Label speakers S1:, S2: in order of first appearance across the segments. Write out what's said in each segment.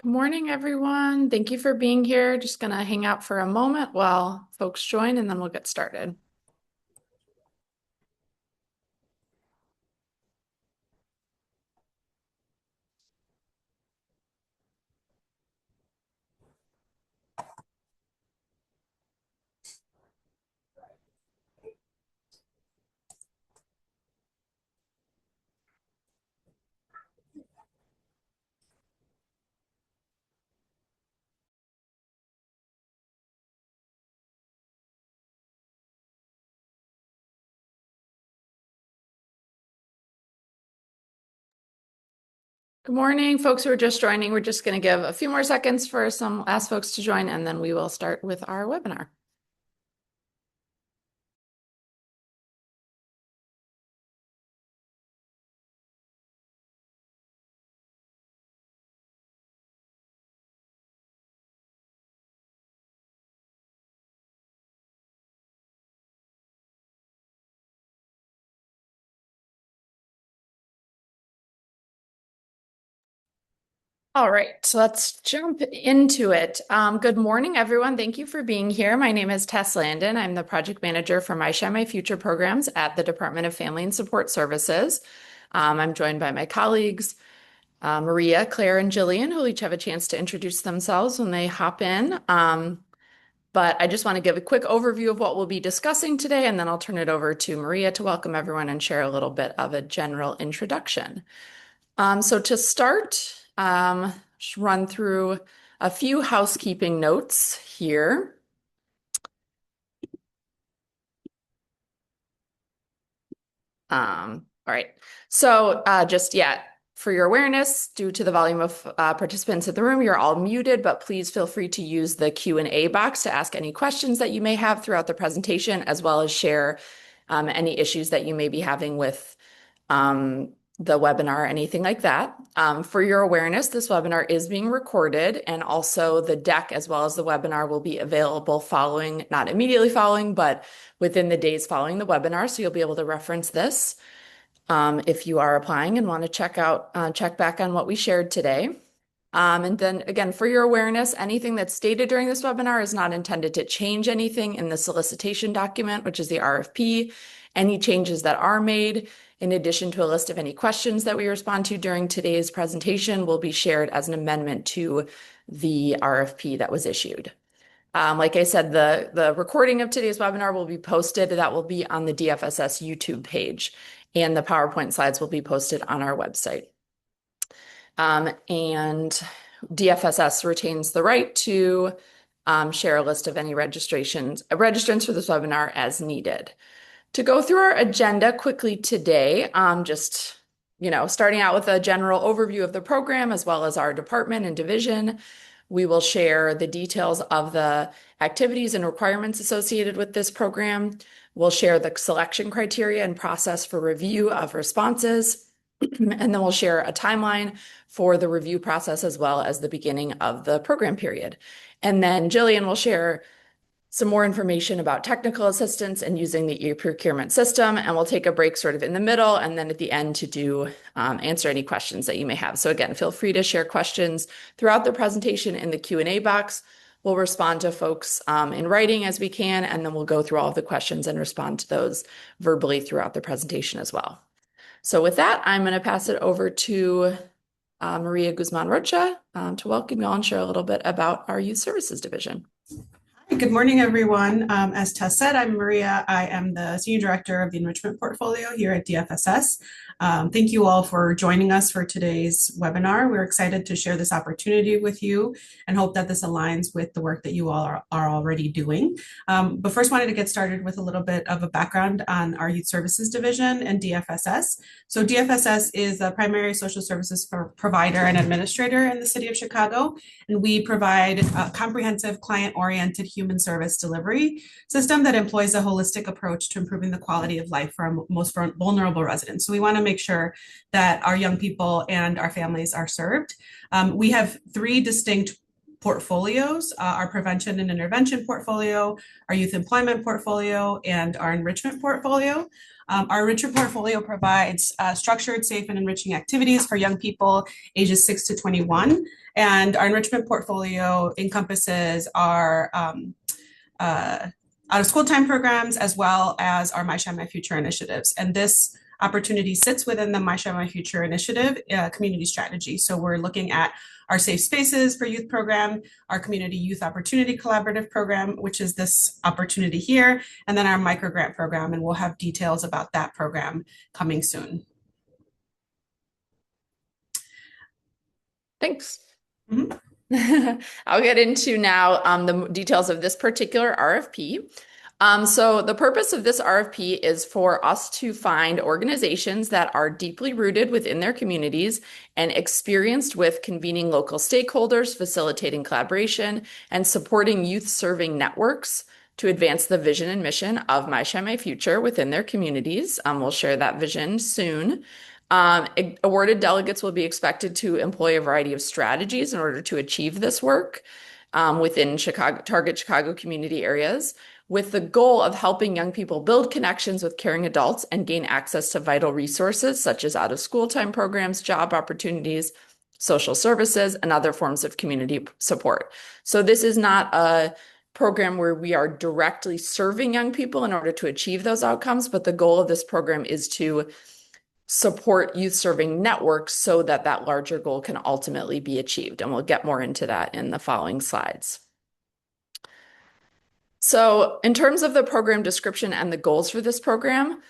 S1: Good morning, everyone. Thank you for being here. Just going to hang out for a moment while folks join, and then we'll get started. Good morning, folks who are just joining. We're just going to give a few more seconds for some last folks to join, and then we will start with our webinar. All right, so let's jump into it. Good morning, everyone. Thank you for being here. My name is Tess Landon. I'm the project manager for My Shine My Future programs at the Department of Family and Support Services. I'm joined by my colleagues, Maria, Claire, and Jillian, who will each have a chance to introduce themselves when they hop in. But I just want to give a quick overview of what we'll be discussing today, and then I'll turn it over to Maria to welcome everyone and share a little bit of a general introduction. So to start, just run through a few housekeeping notes here. All right. So for your awareness, due to the volume of participants in the room, you're all muted, but please feel free to use the Q&A box to ask any questions that you may have throughout the presentation, as well as share any issues that you may be having with the webinar, anything like that. For your awareness, this webinar is being recorded, and also the deck as well as the webinar will be available following, not immediately following, but within the days following the webinar. So you'll be able to reference this if you are applying and want to check back on what we shared today. And then again, for your awareness, anything that's stated during this webinar is not intended to change anything in the solicitation document, which is the RFP. Any changes that are made, in addition to a list of any questions that we respond to during today's presentation, will be shared as an amendment to the RFP that was issued. Like I said, the recording of today's webinar will be posted. That will be on the DFSS YouTube page, and the PowerPoint slides will be posted on our website. And DFSS retains the right to share a list of any registrants for this webinar as needed. To go through our agenda quickly today, starting out with a general overview of the program as well as our department and division. We will share the details of the activities and requirements associated with this program. We'll share the selection criteria and process for review of responses. And then we'll share a timeline for the review process as well as the beginning of the program period. And then Jillian will share some more information about technical assistance and using the e-procurement system. And we'll take a break sort of in the middle and then at the end to answer any questions that you may have. So again, feel free to share questions throughout the presentation in the Q&A box. We'll respond to folks in writing as we can, and then we'll go through all of the questions and respond to those verbally throughout the presentation as well. So with that, I'm going to pass it over to Maria Guzman Rocha to welcome you all and share a little bit about our Youth Services Division.
S2: Good morning, everyone. As Tess said, I'm Maria. I am the Senior Director of the Enrichment Portfolio here at DFSS. Thank you all for joining us for today's webinar. We're excited to share this opportunity with you and hope that this aligns with the work that you all are already doing. But first wanted to get started with a little bit of a background on our Youth Services Division and DFSS. So DFSS is the primary social services provider and administrator in the city of Chicago, and we provide a comprehensive client-oriented human service delivery system that employs a holistic approach to improving the quality of life for our most vulnerable residents. So we want to make sure that our young people and our families are served. We have three distinct portfolios, our prevention and intervention portfolio, our youth employment portfolio, and our enrichment portfolio. Our enrichment portfolio provides structured, safe, and enriching activities for young people ages 6 to 21. And our enrichment portfolio encompasses our out of school time programs as well as our My Shine My Future initiatives. And this opportunity sits within the My Shine My Future initiative community strategy. So we're looking at our Safe Spaces for Youth program, our Community Youth Opportunity Collaborative program, which is this opportunity here, and then our microgrant program, and we'll have details about that program coming soon.
S1: Thanks.
S2: Mhm.
S1: I'll get into now the details of this particular RFP. So the purpose of this RFP is for us to find organizations that are deeply rooted within their communities and experienced with convening local stakeholders, facilitating collaboration, and supporting youth-serving networks to advance the vision and mission of My Shine My Future within their communities. We'll share that vision soon. Awarded delegates will be expected to employ a variety of strategies in order to achieve this work within target Chicago community areas, with the goal of helping young people build connections with caring adults and gain access to vital resources such as out-of-school time programs, job opportunities, social services, and other forms of community support. So this is not a program where we are directly serving young people in order to achieve those outcomes, but the goal of this program is to support youth-serving networks so that that larger goal can ultimately be achieved. And we'll get more into that in the following slides. So in terms of the program description and the goals for this program,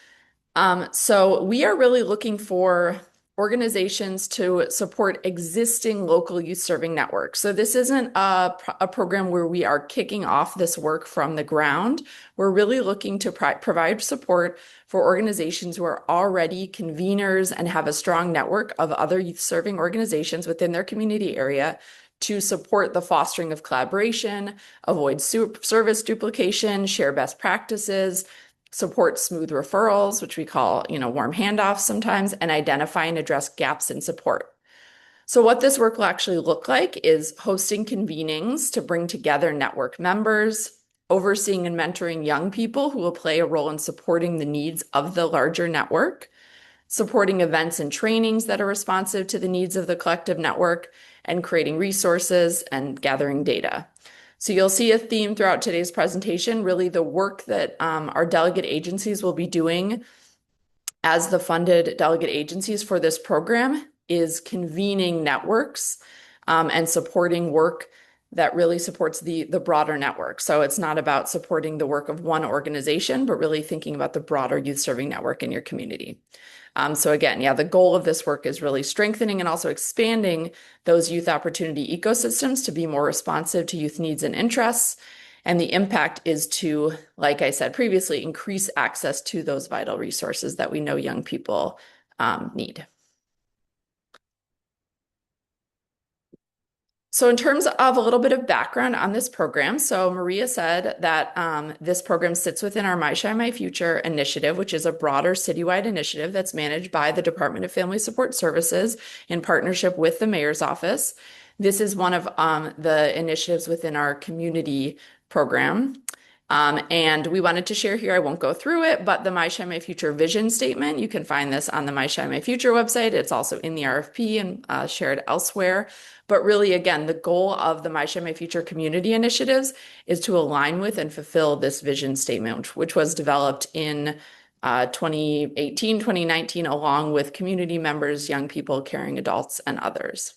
S1: so we are really looking for organizations to support existing local youth serving networks. So this isn't a program where we are kicking off this work from the ground. We're really looking to provide support for organizations who are already conveners and have a strong network of other youth serving organizations within their community area to support the fostering of collaboration, avoid service duplication, share best practices, support smooth referrals, which we call, warm handoffs sometimes, and identify and address gaps in support. So what this work will actually look like is hosting convenings to bring together network members, overseeing and mentoring young people who will play a role in supporting the needs of the larger network, supporting events and trainings that are responsive to the needs of the collective network, and creating resources and gathering data. So you'll see a theme throughout today's presentation, really the work that our delegate agencies will be doing as the funded delegate agencies for this program is convening networks and supporting work that really supports the broader network. So it's not about supporting the work of one organization, but really thinking about the broader youth serving network in your community. So again, the goal of this work is really strengthening and also expanding those youth opportunity ecosystems to be more responsive to youth needs and interests. And the impact is to, like I said previously, increase access to those vital resources that we know young people need. So in terms of a little bit of background on this program, so Maria said that this program sits within our My Shine My Future initiative, which is a broader citywide initiative that's managed by the Department of Family Support Services in partnership with the Mayor's Office. This is one of the initiatives within our community program. And we wanted to share here, I won't go through it, but the My Shine My Future vision statement, you can find this on the My Shine My Future website. It's also in the RFP and shared elsewhere. But really, again, the goal of the My Shine My Future community initiatives is to align with and fulfill this vision statement, which was developed in 2018, 2019, along with community members, young people, caring adults, and others.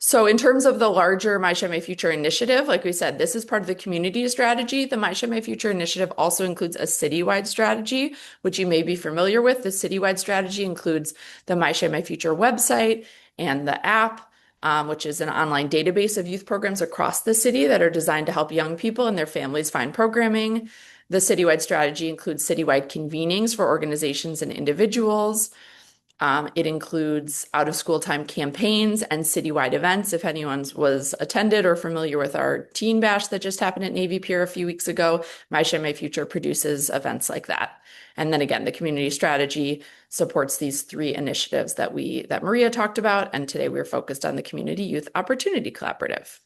S1: So in terms of the larger My Shine My Future initiative, like we said, this is part of the community strategy. The My Shine My Future initiative also includes a citywide strategy, which you may be familiar with. The citywide strategy includes the My Shine My Future website and the app, which is an online database of youth programs across the city that are designed to help young people and their families find programming. The citywide strategy includes citywide convenings for organizations and individuals. It includes out-of-school time campaigns and citywide events. If anyone was attended or familiar with our Teen Bash that just happened at Navy Pier a few weeks ago, My Share My Future produces events like that. And then again, the community strategy supports these three initiatives that Maria talked about. And today we're focused on the Community Youth Opportunity Collaborative.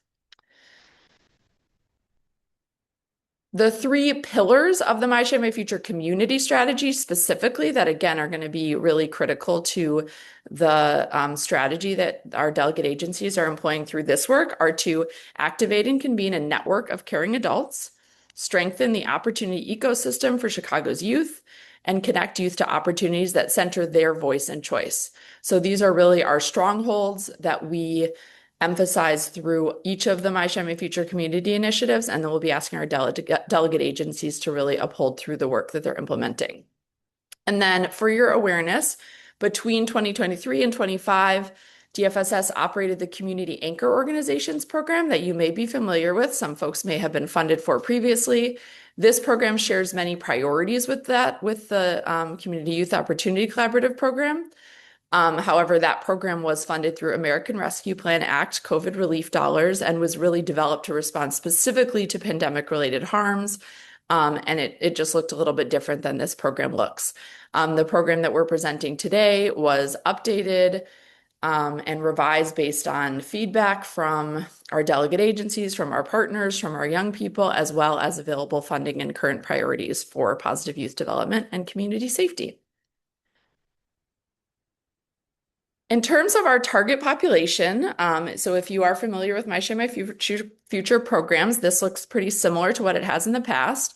S1: The three pillars of the My Share My Future community strategy specifically that again are going to be really critical to the strategy that our delegate agencies are employing through this work are to activate and convene a network of caring adults, strengthen the opportunity ecosystem for Chicago's youth, and connect youth to opportunities that center their voice and choice. So these are really our strongholds that we emphasize through each of the My Share My Future community initiatives, and then we'll be asking our delegate agencies to really uphold through the work that they're implementing. And then for your awareness, between 2023 and 25, DFSS operated the Community Anchor Organizations program that you may be familiar with. Some folks may have been funded for previously. This program shares many priorities with the Community Youth Opportunity Collaborative program. However, that program was funded through American Rescue Plan Act COVID relief dollars and was really developed to respond specifically to pandemic-related harms. And it just looked a little bit different than this program looks. The program that we're presenting today was updated and revised based on feedback from our delegate agencies, from our partners, from our young people, as well as available funding and current priorities for positive youth development and community safety. In terms of our target population, so if you are familiar with My Share My Future programs, this looks pretty similar to what it has in the past.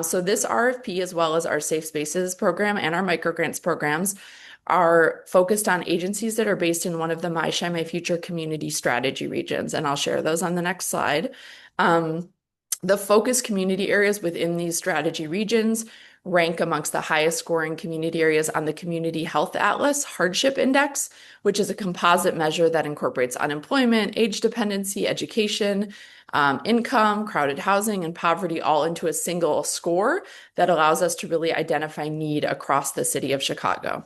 S1: So this RFP, as well as our Safe Spaces program and our microgrants programs, are focused on agencies that are based in one of the My Share My Future community strategy regions, and I'll share those on the next slide. The focus community areas within these strategy regions rank amongst the highest scoring community areas on the Community Health Atlas Hardship Index, which is a composite measure that incorporates unemployment, age dependency, education, income, crowded housing, and poverty all into a single score that allows us to really identify need across the city of Chicago.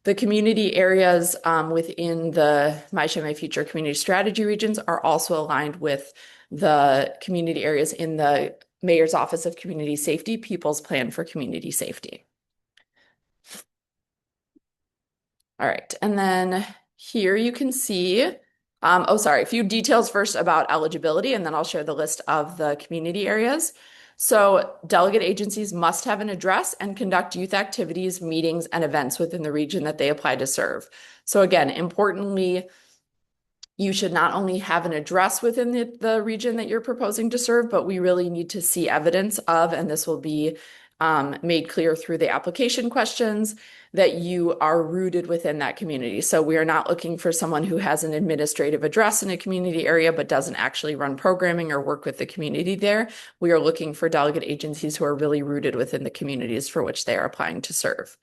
S1: The community areas within the My Share My Future community strategy regions are also aligned with the community areas in the Mayor's Office of Community Safety, People's Plan for Community Safety. All right, and then here you can see, a few details first about eligibility, and then I'll share the list of the community areas. So delegate agencies must have an address and conduct youth activities, meetings, and events within the region that they apply to serve. So again, importantly, you should not only have an address within the region that you're proposing to serve, but we really need to see evidence of, and this will be made clear through the application questions, that you are rooted within that community. So we are not looking for someone who has an administrative address in a community area but doesn't actually run programming or work with the community there. We are looking for delegate agencies who are really rooted within the communities for which they are applying to serve.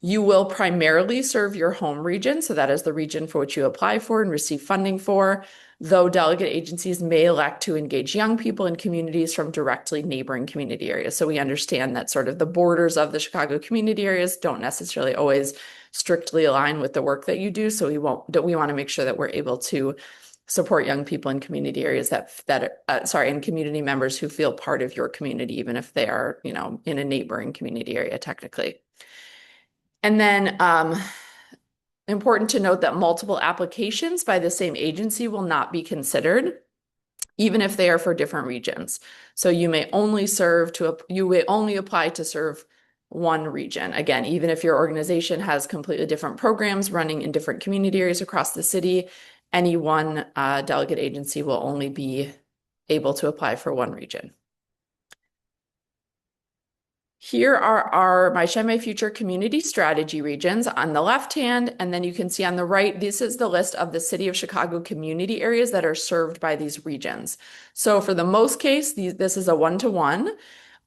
S1: You will primarily serve your home region, so that is the region for which you apply for and receive funding for, though delegate agencies may elect to engage young people in communities from directly neighboring community areas. So we understand that sort of the borders of the Chicago community areas don't necessarily always strictly align with the work that you do. So we want to make sure that we're able to support young people in community areas and community members who feel part of your community, even if they are, in a neighboring community area technically. And then important to note that multiple applications by the same agency will not be considered, even if they are for different regions. So you may only apply to serve one region. Again, even if your organization has completely different programs running in different community areas across the city, any one delegate agency will only be able to apply for one region. Here are our My Share My Future community strategy regions on the left hand, and then you can see on the right, this is the list of the City of Chicago community areas that are served by these regions. So for the most case, this is a one-to-one.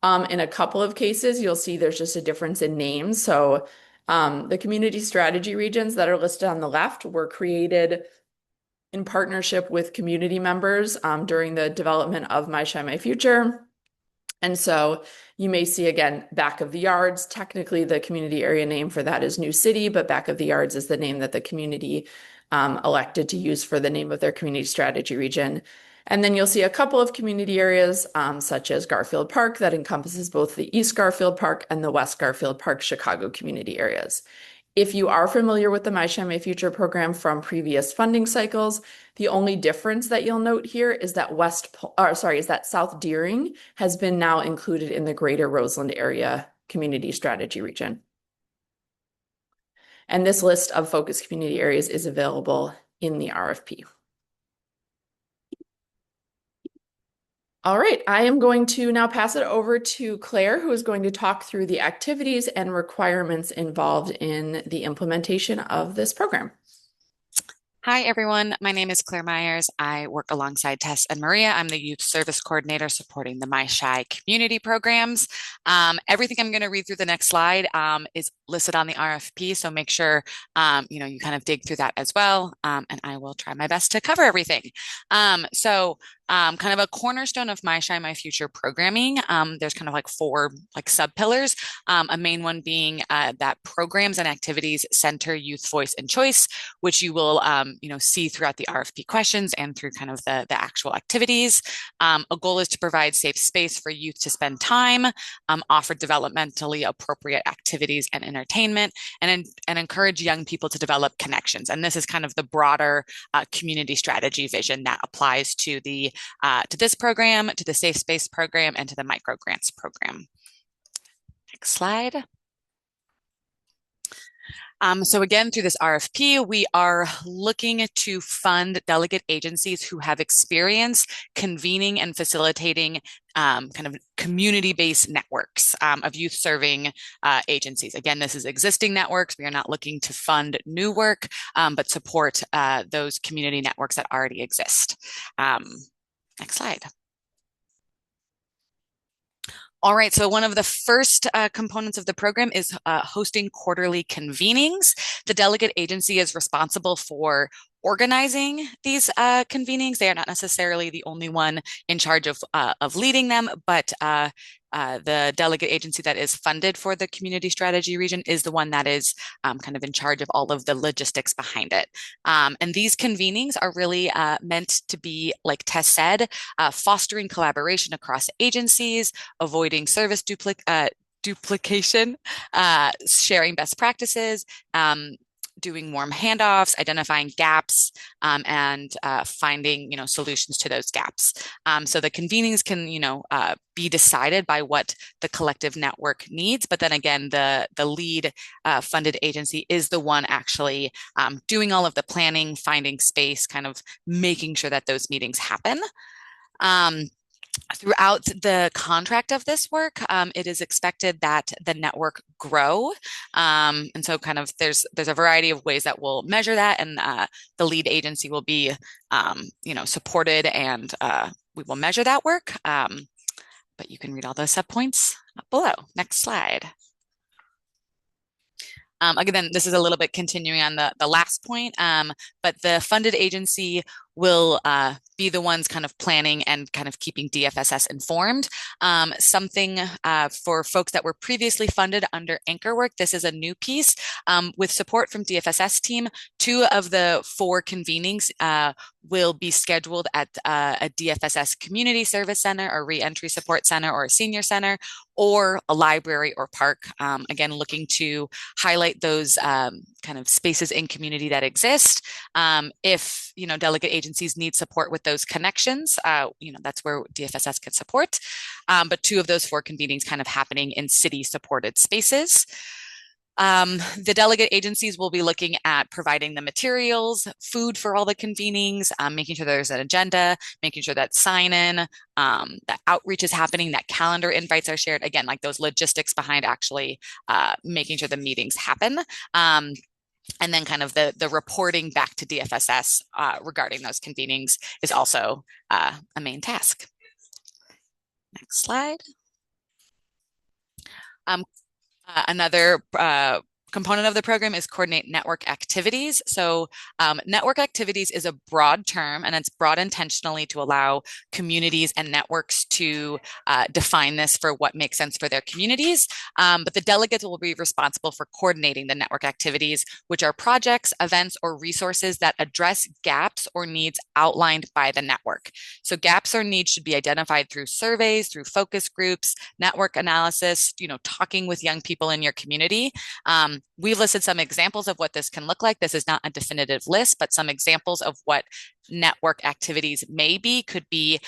S1: In a couple of cases, you'll see there's just a difference in names. So the community strategy regions that are listed on the left were created in partnership with community members during the development of My Share My Future. And so you may see again, back of the yards. Technically, the community area name for that is New City, but back of the yards is the name that the community elected to use for the name of their community strategy region. And then you'll see a couple of community areas, such as Garfield Park, that encompasses both the East Garfield Park and the West Garfield Park Chicago community areas. If you are familiar with the My Shine My Future program from previous funding cycles, the only difference that you'll note here is that South Deering has been now included in the Greater Roseland Area Community Strategy Region. And this list of focus community areas is available in the RFP. All right, I am going to now pass it over to Claire, who is going to talk through the activities and requirements involved in the implementation of this program.
S3: Hi, everyone. My name is Claire Myers. I work alongside Tess and Maria. I'm the Youth Service Coordinator supporting the My Shy community programs. Everything I'm going to read through the next slide is listed on the RFP, so make sure you kind of dig through that as well, and I will try my best to cover everything. Kind of a cornerstone of My Shine My Future programming. There's kind of like four sub pillars. A main one being that programs and activities center youth voice and choice, which you will see throughout the RFP questions and through kind of the actual activities. A goal is to provide safe space for youth to spend time, offer developmentally appropriate activities and entertainment, and encourage young people to develop connections. And this is kind of the broader community strategy vision that applies to this program, to the Safe Space program, and to the micro grants program. Next slide. So again, through this RFP, we are looking to fund delegate agencies who have experience convening and facilitating kind of community-based networks of youth serving agencies. Again, this is existing networks. We are not looking to fund new work, but support those community networks that already exist. Next slide. All right, so one of the first components of the program is hosting quarterly convenings. The delegate agency is responsible for organizing these convenings. They are not necessarily the only one in charge of leading them, but the delegate agency that is funded for the community strategy region is the one that is kind of in charge of all of the logistics behind it. And these convenings are really meant to be, like Tess said, fostering collaboration across agencies, avoiding service duplication, sharing best practices, doing warm handoffs, identifying gaps, and finding solutions to those gaps. So the convenings can be decided by what the collective network needs, but then again, the lead funded agency is the one actually doing all of the planning, finding space, kind of making sure that those meetings happen. Throughout the contract of this work, it is expected that the network grow. And so kind of there's a variety of ways that we'll measure that, and the lead agency will be supported, and we will measure that work. But you can read all those subpoints below. Next slide. Again, this is a little bit continuing on the last point, but the funded agency will be the ones kind of planning and kind of keeping DFSS informed. Something for folks that were previously funded under anchor work, this is a new piece. With support from DFSS team, 2 of the 4 convenings will be scheduled at a DFSS community service center or reentry support center or a senior center or a library or park. Again, looking to highlight those kind of spaces in community that exist. If delegate agencies need support with those connections, that's where DFSS can support. But 2 of those 4 convenings kind of happening in city supported spaces. The delegate agencies will be looking at providing the materials, food for all the convenings, making sure there's an agenda, making sure that sign-in, that outreach is happening, that calendar invites are shared. Again, like those logistics behind actually making sure the meetings happen. And then kind of the reporting back to DFSS regarding those convenings is also a main task. Next slide. Another component of the program is coordinate network activities. So network activities is a broad term, and it's broad intentionally to allow communities and networks to define this for what makes sense for their communities. But the delegates will be responsible for coordinating the network activities, which are projects, events, or resources that address gaps or needs outlined by the network. So gaps or needs should be identified through surveys, through focus groups, network analysis, talking with young people in your community. We've listed some examples of what this can look like. This is not a definitive list, but some examples of what network activities may be could be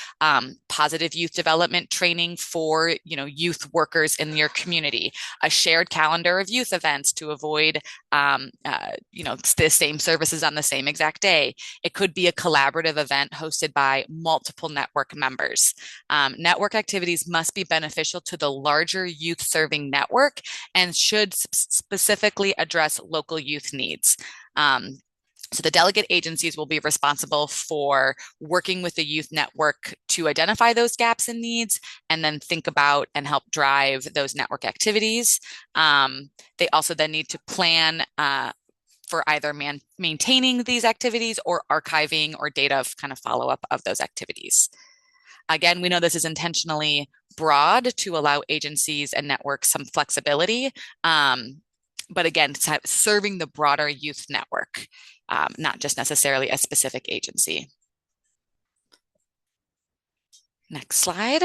S3: positive youth development training for youth workers in your community, a shared calendar of youth events to avoid the same services on the same exact day. It could be a collaborative event hosted by multiple network members. Network activities must be beneficial to the larger youth serving network and should specifically address local youth needs. So the delegate agencies will be responsible for working with the youth network to identify those gaps and needs, and then think about and help drive those network activities. They also then need to plan for either maintaining these activities or archiving or data of kind of follow-up of those activities. Again, we know this is intentionally broad to allow agencies and networks some flexibility, but again, serving the broader youth network. Not just necessarily a specific agency. Next slide.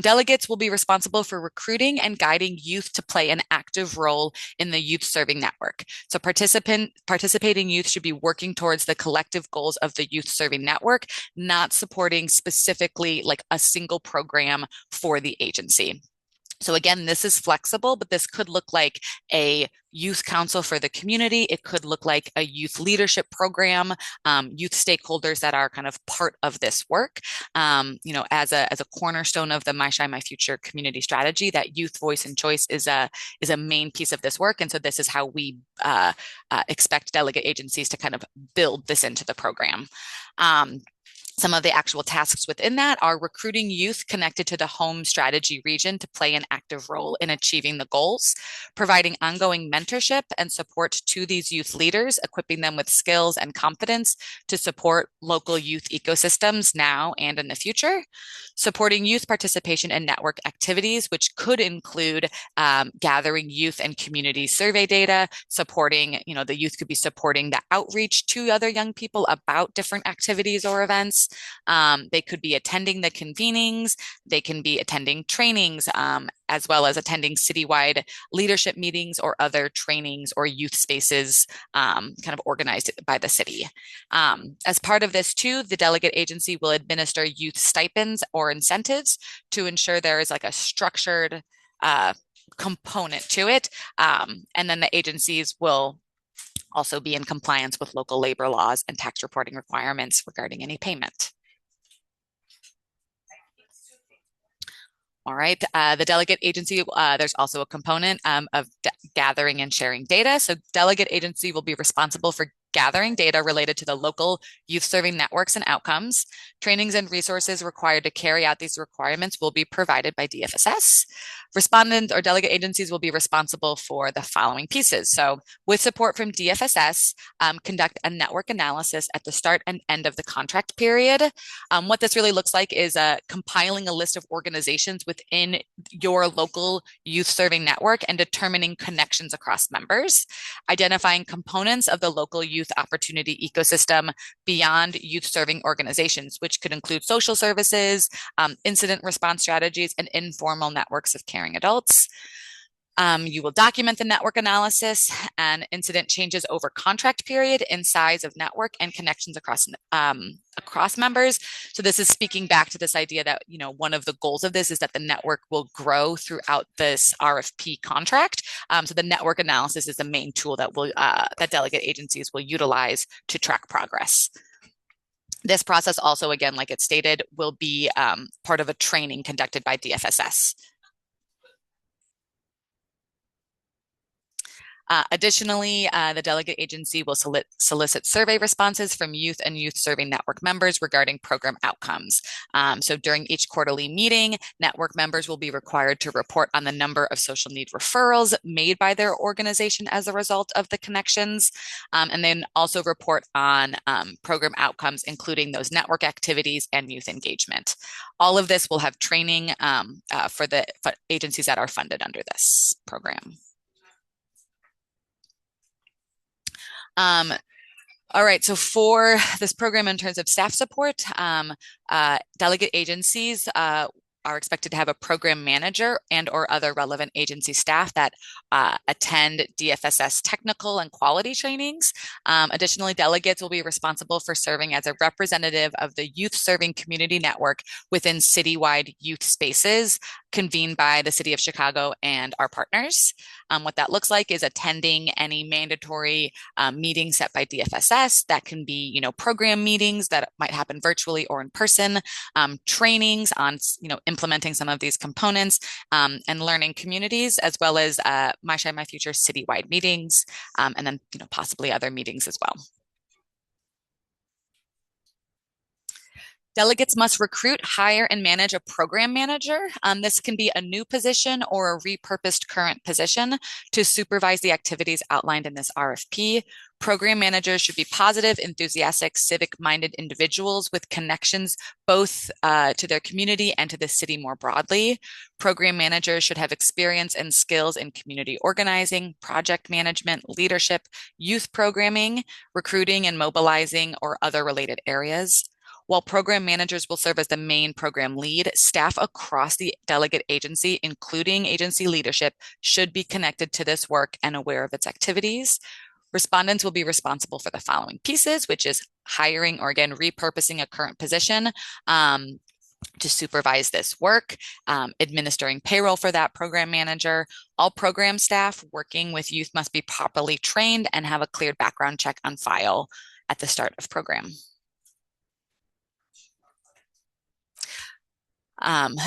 S3: Delegates will be responsible for recruiting and guiding youth to play an active role in the youth serving network. So participating youth should be working towards the collective goals of the youth serving network, not supporting specifically like a single program for the agency. So again, this is flexible, but this could look like a youth council for the community. It could look like a youth leadership program, youth stakeholders that are kind of part of this work. As a cornerstone of the My Shine, My Future community strategy, that youth voice and choice is a main piece of this work. And so this is how we expect delegate agencies to kind of build this into the program. Some of the actual tasks within that are recruiting youth connected to the home strategy region to play an active role in achieving the goals, providing ongoing mentorship and support to these youth leaders, equipping them with skills and confidence to support local youth ecosystems now and in the future, supporting youth participation in network activities, which could include gathering youth and community survey data, supporting, the youth could be supporting the outreach to other young people about different activities or events. They could be attending the convenings, they can be attending trainings, as well as attending citywide leadership meetings or other trainings or youth spaces kind of organized by the city. As part of this too, the delegate agency will administer youth stipends or incentives to ensure there is like a structured component to it. And then the agencies will also be in compliance with local labor laws and tax reporting requirements regarding any payment. All right, the delegate agency, there's also a component of gathering and sharing data. So delegate agency will be responsible for gathering data related to the local youth serving networks and outcomes. Trainings and resources required to carry out these requirements will be provided by DFSS. Respondent or delegate agencies will be responsible for the following pieces. So with support from DFSS, conduct a network analysis at the start and end of the contract period. What this really looks like is compiling a list of organizations within your local youth serving network and determining connections across members, identifying components of the local youth opportunity ecosystem beyond youth serving organizations, which could include social services, incident response strategies, and informal networks of caring adults. You will document the network analysis and incident changes over contract period in size of network and connections across members. So this is speaking back to this idea that, one of the goals of this is that the network will grow throughout this RFP contract. So the network analysis is the main tool that that delegate agencies will utilize to track progress. This process also, again, like it stated, will be part of a training conducted by DFSS. Additionally, the delegate agency will solicit survey responses from youth and youth serving network members regarding program outcomes. So during each quarterly meeting, network members will be required to report on the number of social need referrals made by their organization as a result of the connections, and then also report on program outcomes, including those network activities and youth engagement. All of this will have training for the agencies that are funded under this program. All right, so for this program in terms of staff support, delegate agencies are expected to have a program manager and or other relevant agency staff that attend DFSS technical and quality trainings. Additionally, delegates will be responsible for serving as a representative of the youth serving community network within citywide youth spaces convened by the City of Chicago and our partners. What that looks like is attending any mandatory meetings set by DFSS. That can be, program meetings that might happen virtually or in person, trainings on, implementing some of these components, and learning communities, as well as My Shine, My Future citywide meetings, and then, possibly other meetings as well. Delegates must recruit, hire, and manage a program manager. This can be a new position or a repurposed current position to supervise the activities outlined in this RFP. Program managers should be positive, enthusiastic, civic-minded individuals with connections both to their community and to the city more broadly. Program managers should have experience and skills in community organizing, project management, leadership, youth programming, recruiting and mobilizing, or other related areas. While program managers will serve as the main program lead, staff across the delegate agency, including agency leadership, should be connected to this work and aware of its activities. Respondents will be responsible for the following pieces, which is hiring or, again, repurposing a current position to supervise this work, administering payroll for that program manager. All program staff working with youth must be properly trained and have a cleared background check on file at the start of program.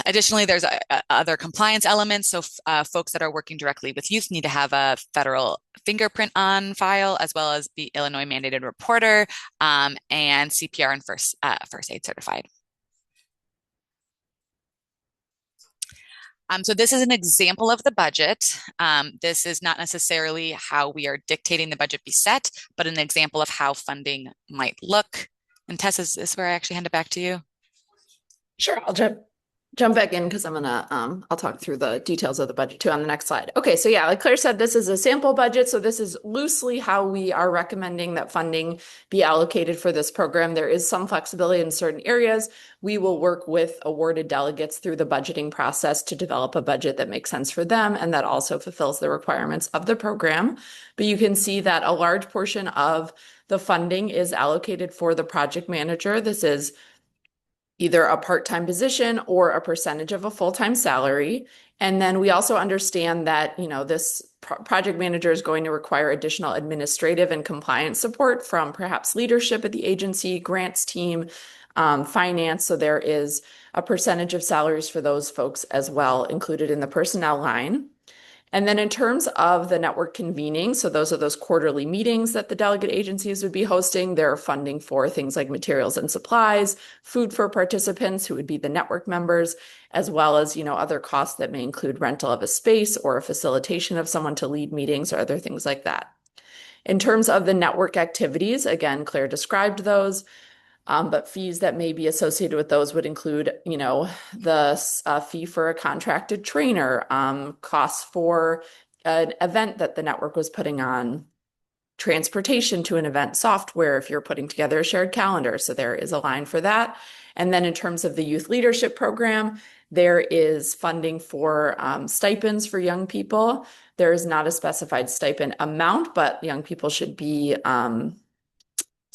S3: Additionally, there's other compliance elements. So folks that are working directly with youth need to have a federal fingerprint on file, as well as be Illinois mandated reporter, and CPR and first aid certified. So this is an example of the budget. This is not necessarily how we are dictating the budget be set, but an example of how funding might look. And Tess, is this where I actually hand it back to you?
S1: Sure, I'll jump back in because I'm gonna I'll talk through the details of the budget too on the next slide. Okay, so yeah, like Claire said, this is a sample budget. So this is loosely how we are recommending that funding be allocated for this program. There is some flexibility in certain areas. We will work with awarded delegates through the budgeting process to develop a budget that makes sense for them and that also fulfills the requirements of the program. But you can see that a large portion of the funding is allocated for the project manager. This is either a part-time position or a percentage of a full-time salary. And then we also understand that, this project manager is going to require additional administrative and compliance support from perhaps leadership at the agency, grants team, finance. So there is a percentage of salaries for those folks as well included in the personnel line. And then in terms of the network convening, so those are those quarterly meetings that the delegate agencies would be hosting. They're funding for things like materials and supplies, food for participants who would be the network members, as well as, other costs that may include rental of a space or a facilitation of someone to lead meetings or other things like that. In terms of the network activities, again, Claire described those. But fees that may be associated with those would include, the fee for a contracted trainer, costs for an event that the network was putting on, transportation to an event, software if you're putting together a shared calendar. So there is a line for that. And then in terms of the youth leadership program, there is funding for stipends for young people. There is not a specified stipend amount, but young people should be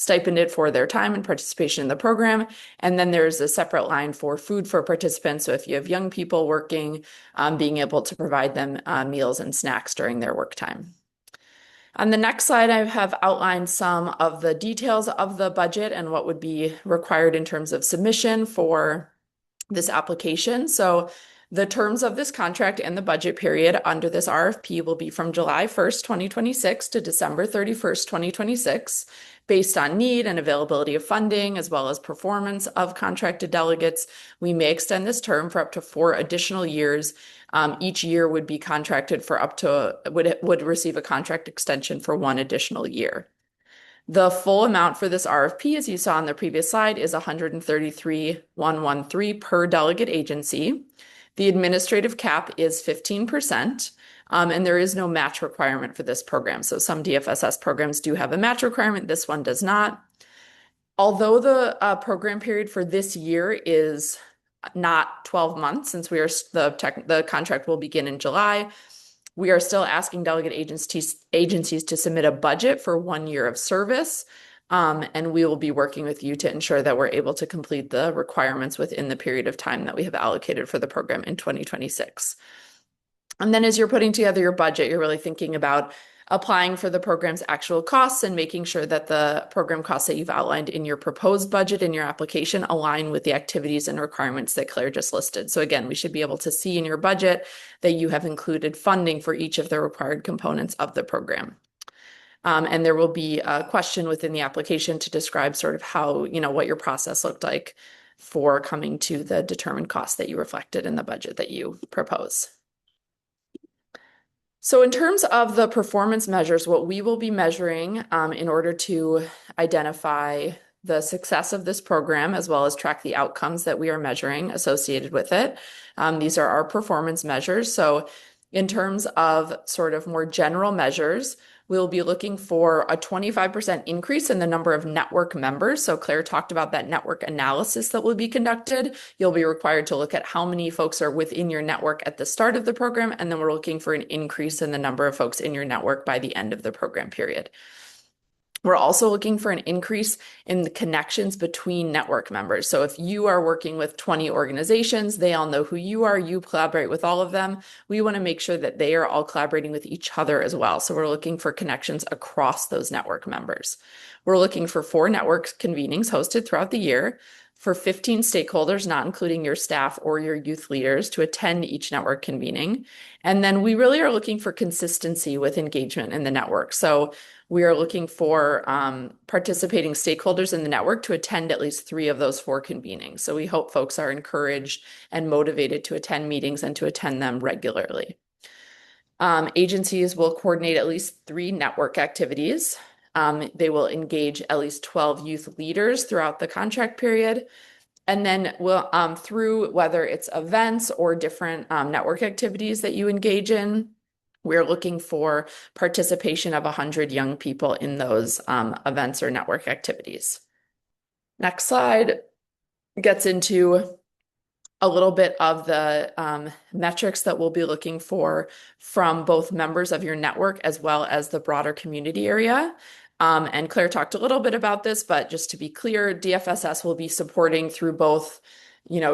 S1: stipended for their time and participation in the program. And then there's a separate line for food for participants. So if you have young people working, being able to provide them meals and snacks during their work time. On the next slide, I have outlined some of the details of the budget and what would be required in terms of submission for this application. So The terms of this contract and the budget period under this RFP will be from July 1st, 2026 to December 31st, 2026, based on need and availability of funding, as well as performance of contracted delegates. We may extend this term for up to 4 additional years. Each year would be contracted for would receive a contract extension for 1 additional year. The full amount for this RFP, as you saw on the previous slide, is $133,113 per delegate agency. The administrative cap is 15%, and there is no match requirement for this program. So some DFSS programs do have a match requirement. This one does not. Although the program period for this year is not 12 months, since the contract will begin in July, we are still asking delegate agencies to submit a budget for 1 year of service, and we will be working with you to ensure that we're able to complete the requirements within the period of time that we have allocated for the program in 2026. And then as you're putting together your budget, you're really thinking about applying for the program's actual costs and making sure that the program costs that you've outlined in your proposed budget in your application align with the activities and requirements that Claire just listed. So again, we should be able to see in your budget that you have included funding for each of the required components of the program. And there will be a question within the application to describe sort of how, what your process looked like for coming to the determined cost that you reflected in the budget that you propose. So in terms of the performance measures, what we will be measuring in order to identify the success of this program, as well as track the outcomes that we are measuring associated with it. These are our performance measures. So in terms of sort of more general measures, we'll be looking for a 25% increase in the number of network members. So Claire talked about that network analysis that will be conducted. You'll be required to look at how many folks are within your network at the start of the program, and then we're looking for an increase in the number of folks in your network by the end of the program period. We're also looking for an increase in the connections between network members. So if you are working with 20 organizations, they all know who you are, you collaborate with all of them. We want to make sure that they are all collaborating with each other as well. So we're looking for connections across those network members. We're looking for 4 network convenings hosted throughout the year, for 15 stakeholders, not including your staff or your youth leaders, to attend each network convening. And then we really are looking for consistency with engagement in the network. So we are looking for participating stakeholders in the network to attend at least 3 of those 4 convenings. So we hope folks are encouraged and motivated to attend meetings and to attend them regularly. Agencies will coordinate at least 3 network activities. They will engage at least 12 youth leaders throughout the contract period. And then we'll, through whether it's events or different network activities that you engage in, we're looking for participation of 100 young people in those events or network activities. Next slide gets into a little bit of the metrics that we'll be looking for from both members of your network as well as the broader community area. And Claire talked a little bit about this, but just to be clear, DFSS will be supporting through both,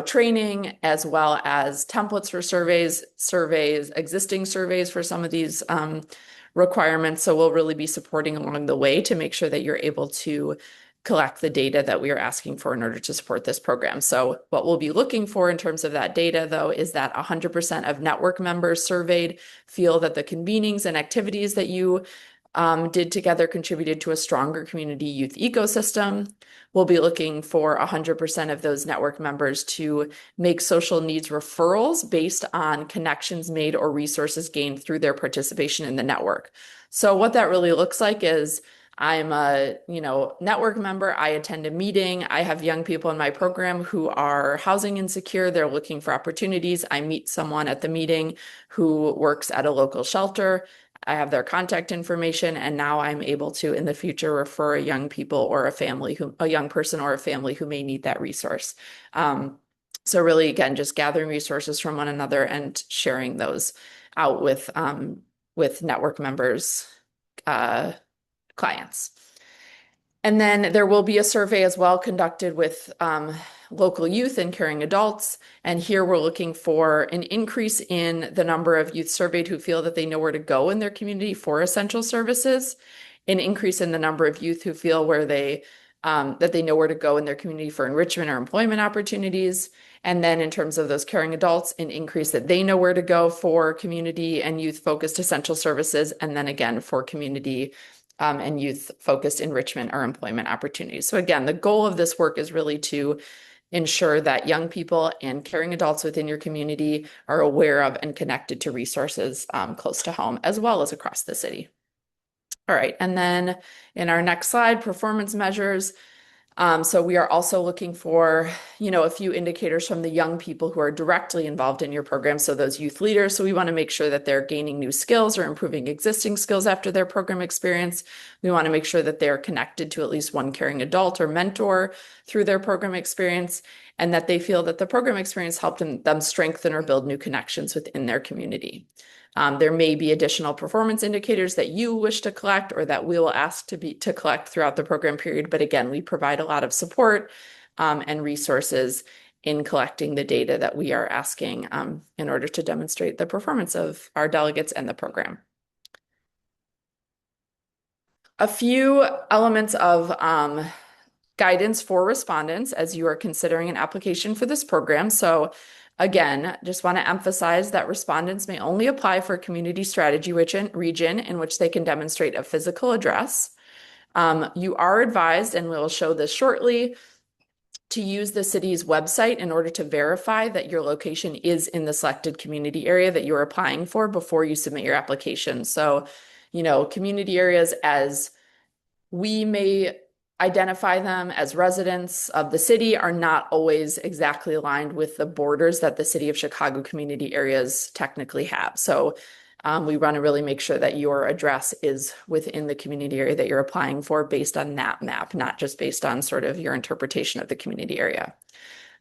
S1: training as well as templates for surveys, existing surveys for some of these requirements. So we'll really be supporting along the way to make sure that you're able to collect the data that we are asking for in order to support this program. So what we'll be looking for in terms of that data, though, is that 100% of network members surveyed feel that the convenings and activities that you did together contributed to a stronger community youth ecosystem. We'll be looking for 100% of those network members to make social needs referrals based on connections made or resources gained through their participation in the network. So what that really looks like is I'm a, network member. I attend a meeting. I have young people in my program who are housing insecure. They're looking for opportunities. I meet someone at the meeting who works at a local shelter. I have their contact information, and now I'm able to, in the future, refer a young person or a family who may need that resource. So really, again, just gathering resources from one another and sharing those out with network members, clients. And then there will be a survey as well conducted with local youth and caring adults. And here we're looking for an increase in the number of youth surveyed who feel that they know where to go in their community for essential services, an increase in the number of youth who feel where they that they know where to go in their community for enrichment or employment opportunities. And then in terms of those caring adults, an increase that they know where to go for community and youth-focused essential services, and then again for community and youth-focused enrichment or employment opportunities. So again, the goal of this work is really to ensure that young people and caring adults within your community are aware of and connected to resources close to home, as well as across the city. All right, and then in our next slide, performance measures. So we are also looking for, a few indicators from the young people who are directly involved in your program. So those youth leaders. So we want to make sure that they're gaining new skills or improving existing skills after their program experience. We want to make sure that they're connected to at least one caring adult or mentor through their program experience, and that they feel that the program experience helped them strengthen or build new connections within their community. There may be additional performance indicators that you wish to collect or that we will ask to collect throughout the program period. But again, we provide a lot of support and resources in collecting the data that we are asking in order to demonstrate the performance of our delegates and the program. A few elements of guidance for respondents as you are considering an application for this program. So again, just want to emphasize that respondents may only apply for a community strategy region in which they can demonstrate a physical address. You are advised, and we'll show this shortly, to use the city's website in order to verify that your location is in the selected community area that you're applying for before you submit your application. So, community areas as we may identify them as residents of the city are not always exactly aligned with the borders that the City of Chicago community areas technically have. So we want to really make sure that your address is within the community area that you're applying for based on that map, not just based on sort of your interpretation of the community area.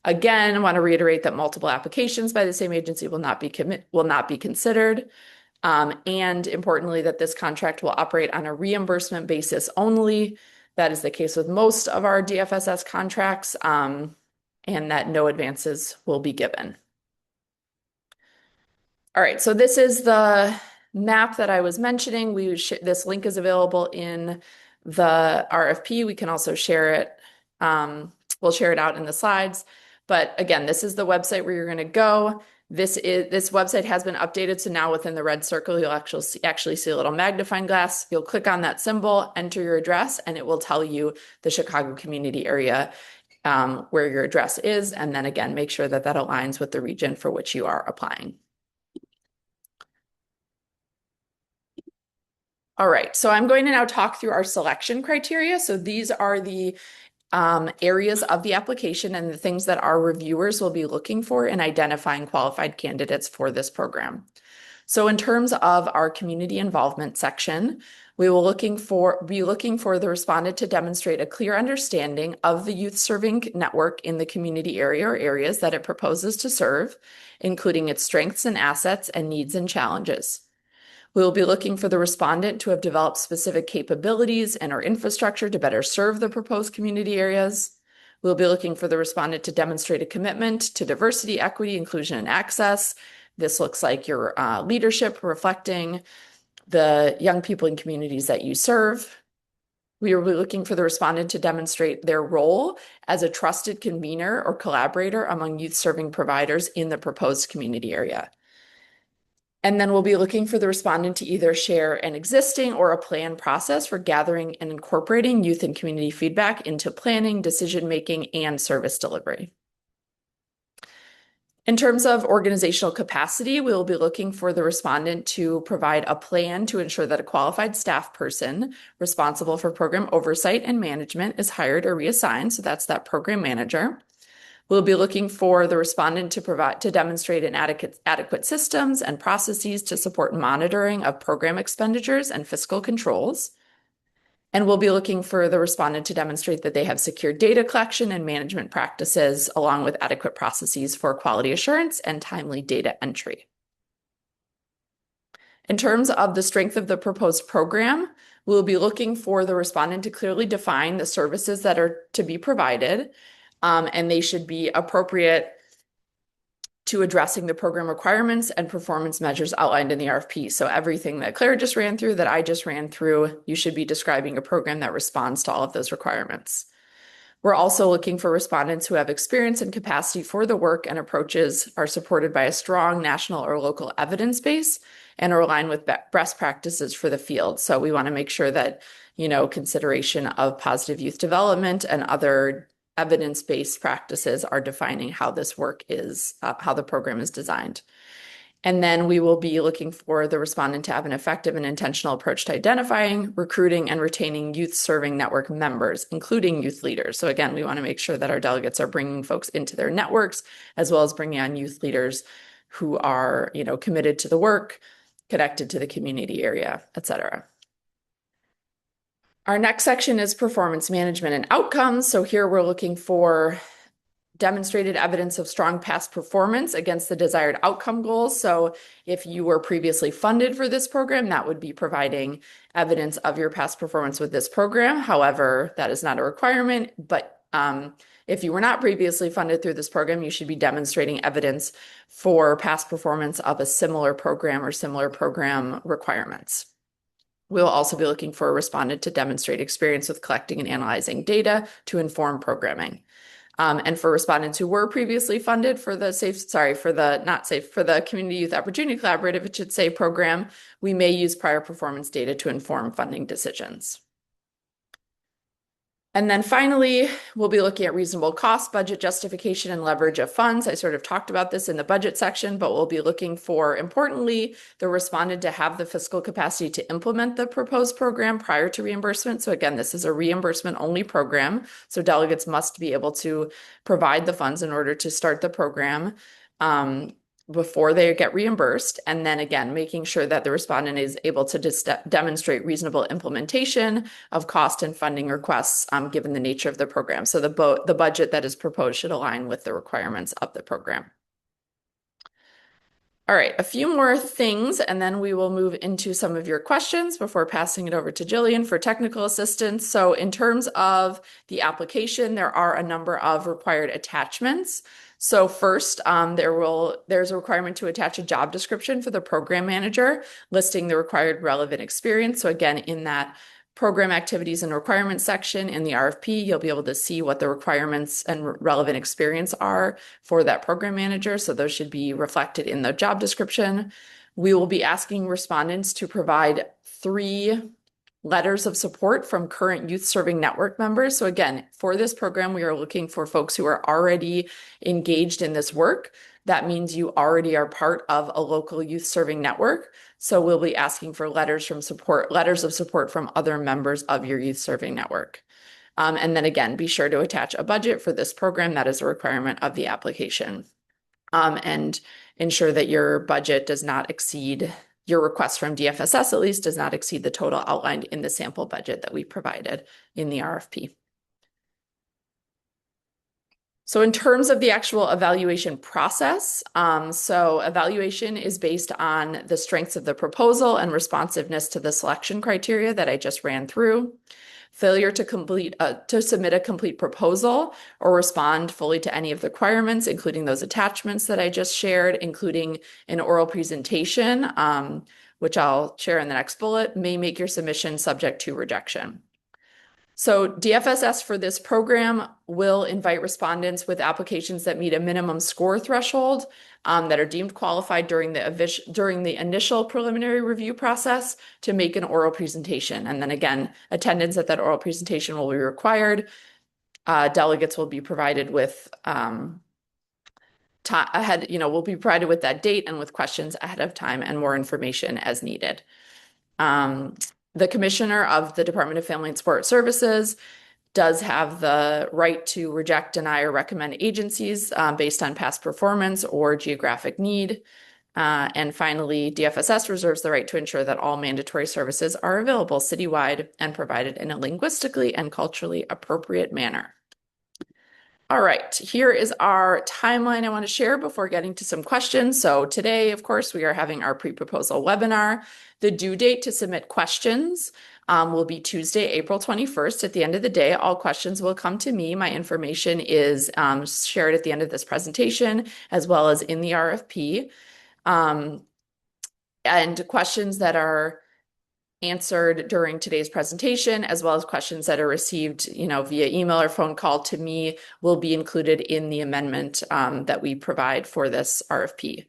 S1: Again, I want to reiterate that multiple applications by the same agency will not be considered. And importantly, that this contract will operate on a reimbursement basis only. That is the case with most of our DFSS contracts, and that no advances will be given. All right, so this is the map that I was mentioning. This link is available in the RFP. We can also share it. We'll share it out in the slides. But again, this is the website where you're going to go. This website has been updated, so now within the red circle, you'll actually see a little magnifying glass. You'll click on that symbol, enter your address, and it will tell you the Chicago community area where your address is. And then again, make sure that that aligns with the region for which you are applying. All right, so I'm going to now talk through our selection criteria. So these are the areas of the application and the things that our reviewers will be looking for in identifying qualified candidates for this program. So in terms of our community involvement section, we will be looking for the respondent to demonstrate a clear understanding of the youth serving network in the community area or areas that it proposes to serve, including its strengths and assets and needs and challenges. We will be looking for the respondent to have developed specific capabilities and/or infrastructure to better serve the proposed community areas. We'll be looking for the respondent to demonstrate a commitment to diversity, equity, inclusion, and access. This looks like your leadership reflecting the young people in communities that you serve. We will be looking for the respondent to demonstrate their role as a trusted convener or collaborator among youth serving providers in the proposed community area. And then we'll be looking for the respondent to either share an existing or a planned process for gathering and incorporating youth and community feedback into planning, decision-making, and service delivery. In terms of organizational capacity, we will be looking for the respondent to provide a plan to ensure that a qualified staff person responsible for program oversight and management is hired or reassigned. So that's that program manager. We'll be looking for the respondent to demonstrate an adequate systems and processes to support monitoring of program expenditures and fiscal controls. And we'll be looking for the respondent to demonstrate that they have secure data collection and management practices, along with adequate processes for quality assurance and timely data entry. In terms of the strength of the proposed program, we'll be looking for the respondent to clearly define the services that are to be provided, and they should be appropriate to addressing the program requirements and performance measures outlined in the RFP. So everything that Claire just ran through, that I just ran through, you should be describing a program that responds to all of those requirements. We're also looking for respondents who have experience and capacity for the work and approaches are supported by a strong national or local evidence base and are aligned with best practices for the field. So we want to make sure that, consideration of positive youth development and other evidence-based practices are defining how this work is, how the program is designed. And then we will be looking for the respondent to have an effective and intentional approach to identifying, recruiting, and retaining youth serving network members, including youth leaders. So again, we want to make sure that our delegates are bringing folks into their networks, as well as bringing on youth leaders who are, committed to the work, connected to the community area, et cetera. Our next section is performance management and outcomes. So here we're looking for demonstrated evidence of strong past performance against the desired outcome goals. So if you were previously funded for this program, that would be providing evidence of your past performance with this program. However, that is not a requirement, but if you were not previously funded through this program, you should be demonstrating evidence for past performance of a similar program or similar program requirements. We'll also be looking for a respondent to demonstrate experience with collecting and analyzing data to inform programming. And for respondents who were previously funded for the Community Youth Opportunity Collaborative, it should say program, we may use prior performance data to inform funding decisions. And then finally, we'll be looking at reasonable cost, budget justification, and leverage of funds. I sort of talked about this in the budget section, but we'll be looking for, importantly, the respondent to have the fiscal capacity to implement the proposed program prior to reimbursement. So again, this is a reimbursement-only program. So delegates must be able to provide the funds in order to start the program before they get reimbursed. And then again, making sure that the respondent is able to demonstrate reasonable implementation of cost and funding requests given the nature of the program. So the budget that is proposed should align with the requirements of the program. All right, a few more things, and then we will move into some of your questions before passing it over to Jillian for technical assistance. So in terms of the application, there are a number of required attachments. So first, there's a requirement to attach a job description for the program manager, listing the required relevant experience. So again, in that program activities and requirements section in the RFP, you'll be able to see what the requirements and relevant experience are for that program manager. So those should be reflected in the job description. We will be asking respondents to provide 3 letters of support from current youth serving network members. So again, for this program, we are looking for folks who are already engaged in this work. That means you already are part of a local youth serving network. So we'll be asking for letters of support from other members of your youth serving network. And then again, be sure to attach a budget for this program. That is a requirement of the application. And ensure that your budget does not exceed, your request from DFSS at least does not exceed the total outlined in the sample budget that we provided in the RFP. So in terms of the actual evaluation process, so evaluation is based on the strengths of the proposal and responsiveness to the selection criteria that I just ran through. Failure to submit a complete proposal or respond fully to any of the requirements, including those attachments that I just shared, including an oral presentation, which I'll share in the next bullet, may make your submission subject to rejection. So DFSS for this program will invite respondents with applications that meet a minimum score threshold that are deemed qualified during the initial preliminary review process to make an oral presentation. And then again, attendance at that oral presentation will be required. Delegates will be provided with will be provided with that date and with questions ahead of time and more information as needed. The Commissioner of the Department of Family and Support Services does have the right to reject, deny, or recommend agencies based on past performance or geographic need. And finally, DFSS reserves the right to ensure that all mandatory services are available citywide and provided in a linguistically and culturally appropriate manner. All right, here is our timeline I want to share before getting to some questions. So today, of course, we are having our pre-proposal webinar. The due date to submit questions will be Tuesday, April 21st. At the end of the day, all questions will come to me. My information is shared at the end of this presentation, as well as in the RFP. And questions that are answered during today's presentation, as well as questions that are received, via email or phone call to me, will be included in the amendment that we provide for this RFP.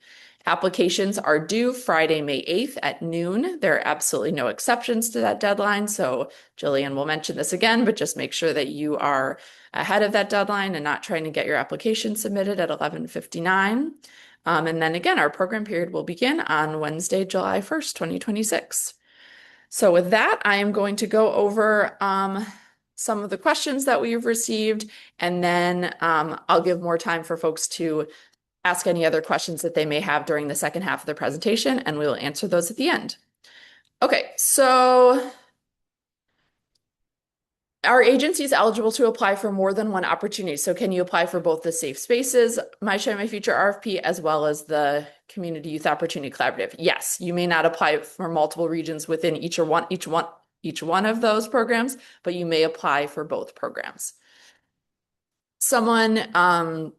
S1: Applications are due Friday, May 8th at noon. There are absolutely no exceptions to that deadline. So Jillian will mention this again, but just make sure that you are ahead of that deadline and not trying to get your application submitted at 11:59. And then again, our program period will begin on Wednesday, July 1st, 2026. So with that, I am going to go over some of the questions that we've received, and then I'll give more time for folks to ask any other questions that they may have during the second half of the presentation, and we will answer those at the end. Okay, so our agency is eligible to apply for more than one opportunity. So can you apply for both the Safe Spaces, My Share My Future RFP, as well as the Community Youth Opportunity Collaborative? Yes, you may not apply for multiple regions within each one of those programs, but you may apply for both programs. Someone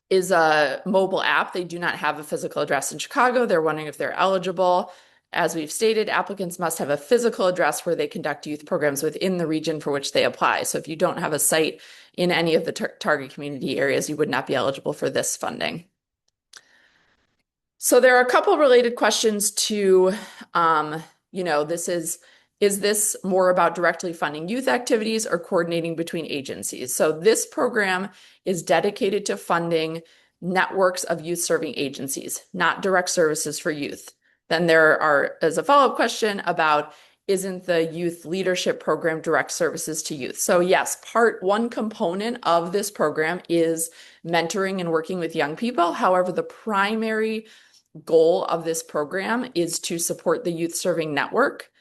S1: is a mobile app. They do not have a physical address in Chicago. They're wondering if they're eligible. As we've stated, applicants must have a physical address where they conduct youth programs within the region for which they apply. So if you don't have a site in any of the target community areas, you would not be eligible for this funding. So there are a couple related questions to, is this more about directly funding youth activities or coordinating between agencies? So this program is dedicated to funding networks of youth serving agencies, not direct services for youth. Then there is a follow-up question about, isn't the youth leadership program direct services to youth? So yes, one component of this program is mentoring and working with young people. However, the primary goal of this program is to support the youth serving network.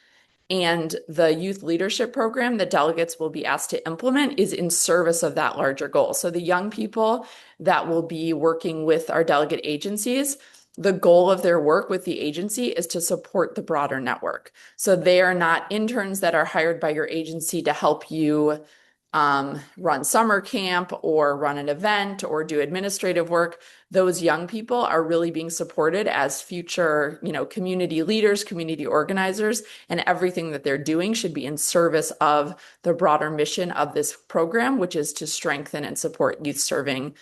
S1: And the youth leadership program that delegates will be asked to implement is in service of that larger goal. So the young people that will be working with our delegate agencies, the goal of their work with the agency is to support the broader network. So they are not interns that are hired by your agency to help you run summer camp or run an event or do administrative work. Those young people are really being supported as future, community leaders, community organizers, and everything that they're doing should be in service of the broader mission of this program, which is to strengthen and support youth serving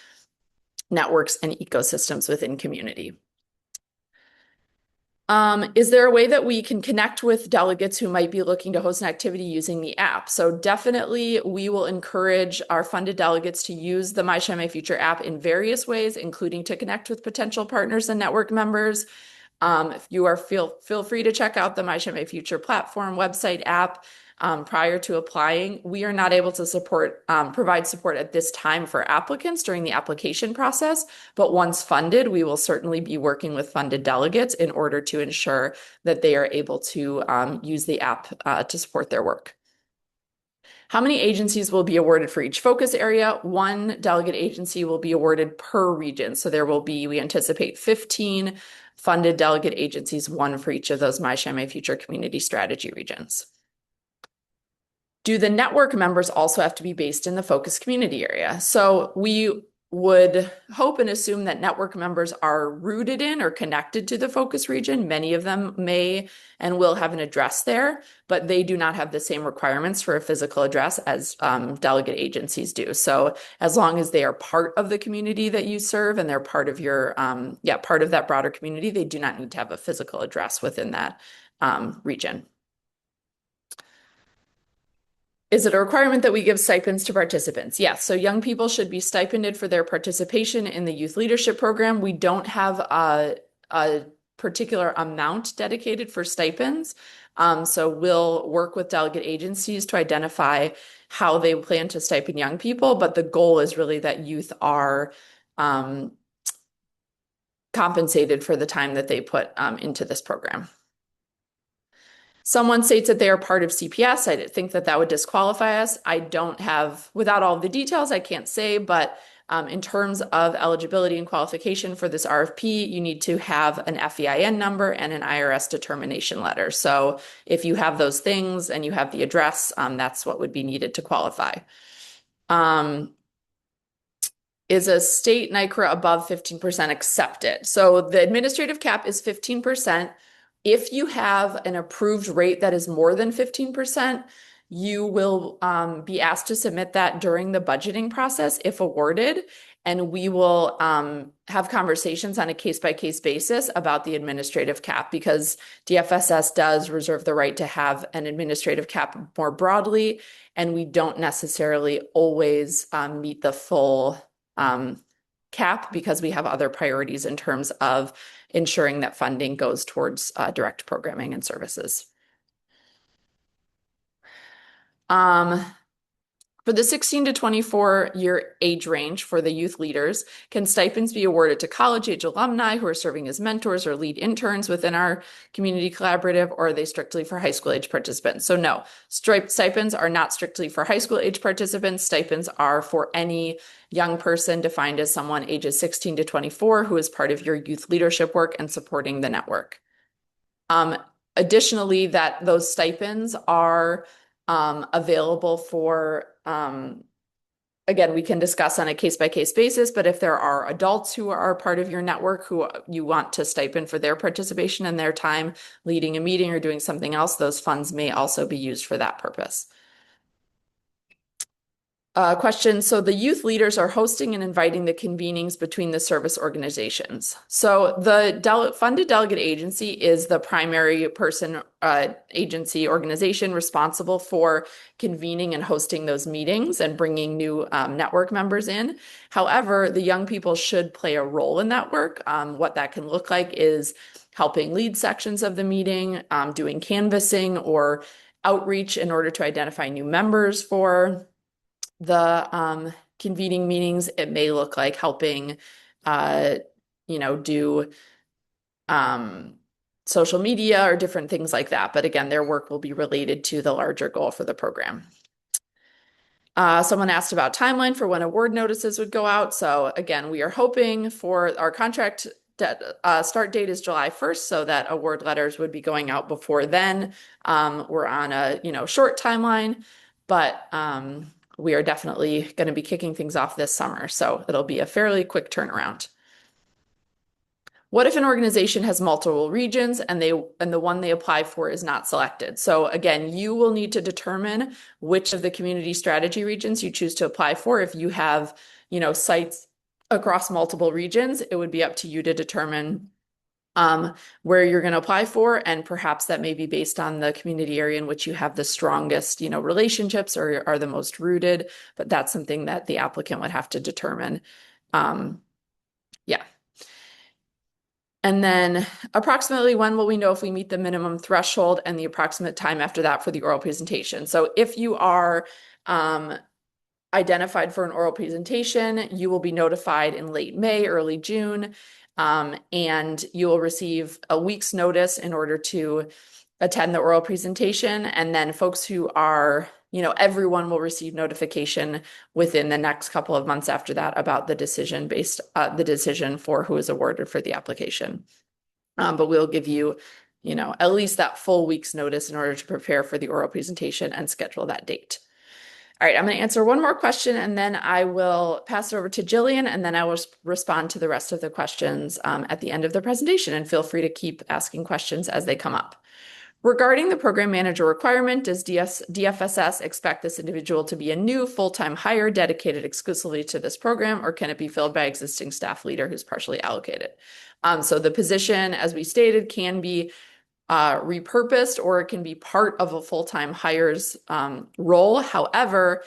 S1: networks and ecosystems within community. Is there a way that we can connect with delegates who might be looking to host an activity using the app? So definitely we will encourage our funded delegates to use the My Share My Future app in various ways, including to connect with potential partners and network members. If you are feel free to check out the My Share My Future platform, website, app. Prior to applying, we are not able to provide support at this time for applicants during the application process, but once funded, we will certainly be working with funded delegates in order to ensure that they are able to use the app to support their work. How many agencies will be awarded for each focus area? One delegate agency will be awarded per region. So there will be, we anticipate 15 funded delegate agencies, one for each of those My Share My Future community strategy regions. Do the network members also have to be based in the focus community area? So we would hope and assume that network members are rooted in or connected to the focus region. Many of them may and will have an address there, but they do not have the same requirements for a physical address as delegate agencies do. So as long as they are part of the community that you serve and they're part of your, part of that broader community, they do not need to have a physical address within that region. Is it a requirement that we give stipends to participants? Yes. So young people should be stipended for their participation in the youth leadership program. We don't have a particular amount dedicated for stipends. So we'll work with delegate agencies to identify how they plan to stipend young people. But the goal is really that youth are compensated for the time that they put into this program. Someone states that they are part of CPS. I think that would disqualify us. I don't have, without all the details, I can't say, but in terms of eligibility and qualification for this RFP, you need to have an FEIN number and an IRS determination letter. So if you have those things and you have the address, that's what would be needed to qualify. Is a state NYCRA above 15% accepted? So the administrative cap is 15%. If you have an approved rate that is more than 15%, you will be asked to submit that during the budgeting process if awarded, and we will have conversations on a case-by-case basis about the administrative cap, because DFSS does reserve the right to have an administrative cap more broadly, and we don't necessarily always meet the full cap because we have other priorities in terms of ensuring that funding goes towards direct programming and services. For the 16 to 24 year age range for the youth leaders, can stipends be awarded to college age alumni who are serving as mentors or lead interns within our community collaborative, or are they strictly for high school age participants? So no, stipends are not strictly for high school age participants. Stipends are for any young person defined as someone ages 16 to 24 who is part of your youth leadership work and supporting the network. Additionally, that those stipends are available for, again, we can discuss on a case-by-case basis, but if there are adults who are part of your network who you want to stipend for their participation and their time leading a meeting or doing something else, those funds may also be used for that purpose. Question. So the youth leaders are hosting and inviting the convenings between the service organizations. So the funded delegate agency is the primary person, agency organization responsible for convening and hosting those meetings and bringing new network members in. However, the young people should play a role in that work. What that can look like is helping lead sections of the meeting, doing canvassing or outreach in order to identify new members for the convening meetings. It may look like helping do social media or different things like that. But again, their work will be related to the larger goal for the program. Someone asked about timeline for when award notices would go out. So again, we are hoping for our contract start date is July 1st, so that award letters would be going out before then. We're on a short timeline, but we are definitely going to be kicking things off this summer, so it'll be a fairly quick turnaround. What if an organization has multiple regions and the one they apply for is not selected? So again, you will need to determine which of the community strategy regions you choose to apply for. If you have, sites across multiple regions, it would be up to you to determine where you're going to apply for, and perhaps that may be based on the community area in which you have the strongest, relationships or are the most rooted, but that's something that the applicant would have to determine. Yeah. And then approximately when will we know if we meet the minimum threshold, and the approximate time after that for the oral presentation? So if you are identified for an oral presentation, you will be notified in late May, early June. And you will receive a week's notice in order to attend the oral presentation. And then folks who are, everyone will receive notification within the next couple of months after that about the decision for who is awarded for the application. But we'll give you, at least that full week's notice in order to prepare for the oral presentation and schedule that date. All right, I'm going to answer one more question, and then I will pass it over to Jillian, and then I will respond to the rest of the questions at the end of the presentation, and feel free to keep asking questions as they come up. Regarding the program manager requirement, does DFSS expect this individual to be a new full-time hire dedicated exclusively to this program, or can it be filled by existing staff leader who's partially allocated? So the position, as we stated, can be repurposed, or it can be part of a full-time hire's role. However,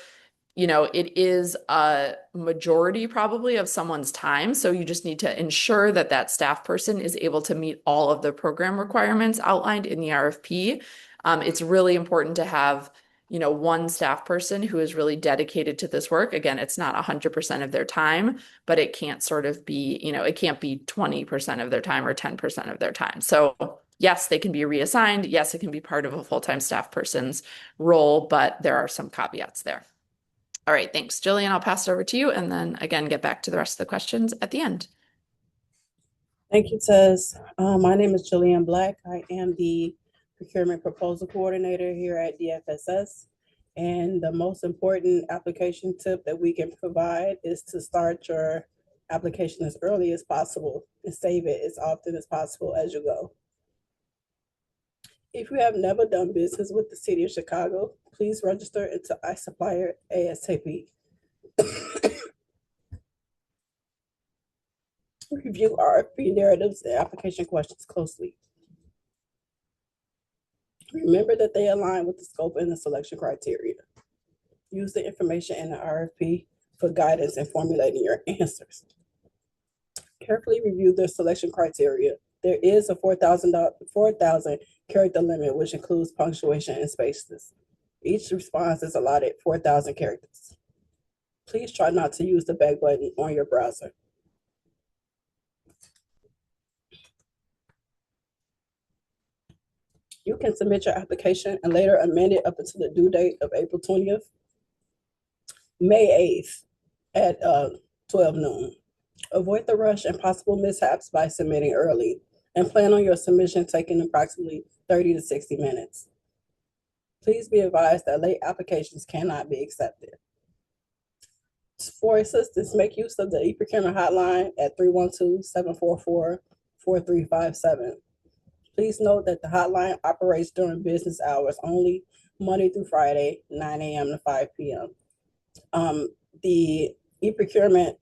S1: it is a majority probably of someone's time. So you just need to ensure that that staff person is able to meet all of the program requirements outlined in the RFP. It's really important to have, one staff person who is really dedicated to this work. Again, it's not 100% of their time, but it can't sort of be, it can't be 20% of their time or 10% of their time. So yes, they can be reassigned. Yes, it can be part of a full-time staff person's role, but there are some caveats there. All right, thanks. Jillian, I'll pass it over to you, and then again, get back to the rest of the questions at the end.
S4: Thank you, Tess. My name is Jillian Black. I am the Procurement Proposal Coordinator here at DFSS. And the most important application tip that we can provide is to start your application as early as possible and save it as often as possible as you go. If you have never done business with the City of Chicago, please register into iSupplier ASAP. Review RFP narratives and application questions closely. Remember that they align with the scope and the selection criteria. Use the information in the RFP for guidance in formulating your answers. Carefully review the selection criteria. There is a 4,000 character limit, which includes punctuation and spaces. Each response is allotted 4,000 characters. Please try not to use the back button on your browser. You can submit your application and later amend it up until the due date of April 20th, May 8th at 12 noon. Avoid the rush and possible mishaps by submitting early, and plan on your submission taking approximately 30 to 60 minutes. Please be advised that late applications cannot be accepted. For assistance, make use of the e-procurement hotline at 312-744-4357. Please note that the hotline operates during business hours only, Monday through Friday, 9 a.m. to 5 p.m. The e-procurement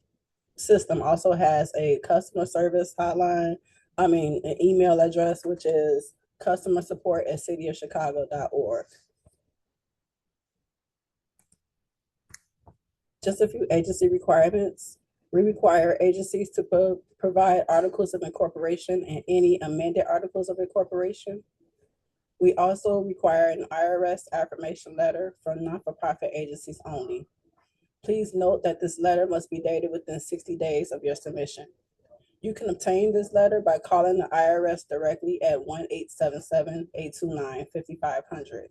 S4: system also has a customer service hotline, an email address, which is customersupport@cityofchicago.org. Just a few agency requirements. We require agencies to provide articles of incorporation and any amended articles of incorporation. We also require an IRS affirmation letter from not-for-profit agencies only. Please note that this letter must be dated within 60 days of your submission. You can obtain this letter by calling the IRS directly at 1-877-829-5500.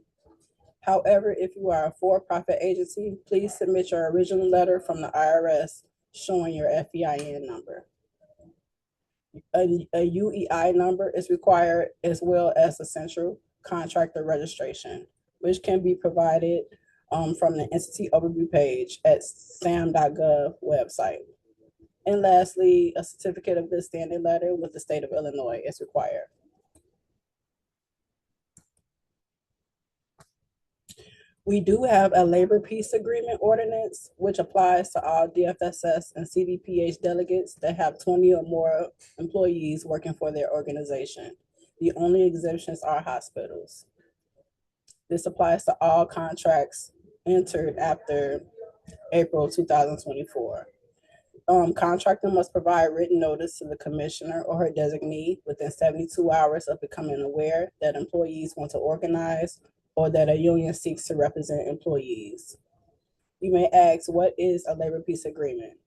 S4: However, if you are a for-profit agency, please submit your original letter from the IRS showing your FEIN number. A UEI number is required, as well as a central contractor registration, which can be provided from the entity overview page at sam.gov website. And lastly, a certificate of good standing letter with the state of Illinois is required. We do have a labor peace agreement ordinance, which applies to all DFSS and CDPH delegates that have 20 or more employees working for their organization. The only exemptions are hospitals. This applies to all contracts entered after April 2024. Contractor must provide written notice to the commissioner or her designee within 72 hours of becoming aware that employees want to organize or that a union seeks to represent employees. You may ask, what is a labor peace agreement?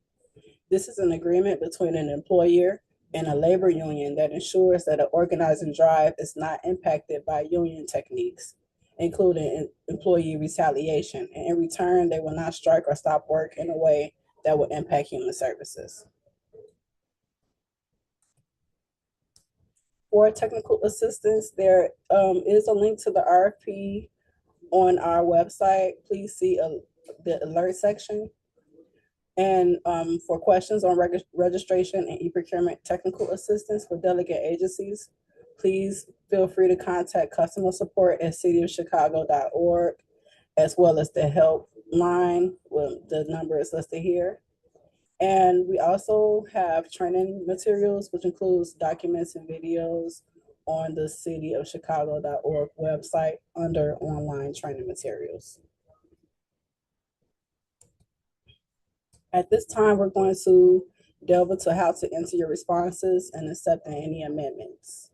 S4: This is an agreement between an employer and a labor union that ensures that an organizing drive is not impacted by union techniques, including employee retaliation, and in return, they will not strike or stop work in a way that will impact human services. For technical assistance, there is a link to the RFP on our website. Please see the alert section. And for questions on registration and e-procurement technical assistance for delegate agencies, please feel free to contact customer support at cityofchicago.org, as well as the help line. Well, the number is listed here. And we also have training materials, which includes documents and videos on the cityofchicago.org website under online training materials. At this time, we're going to delve into how to enter your responses and accept any amendments.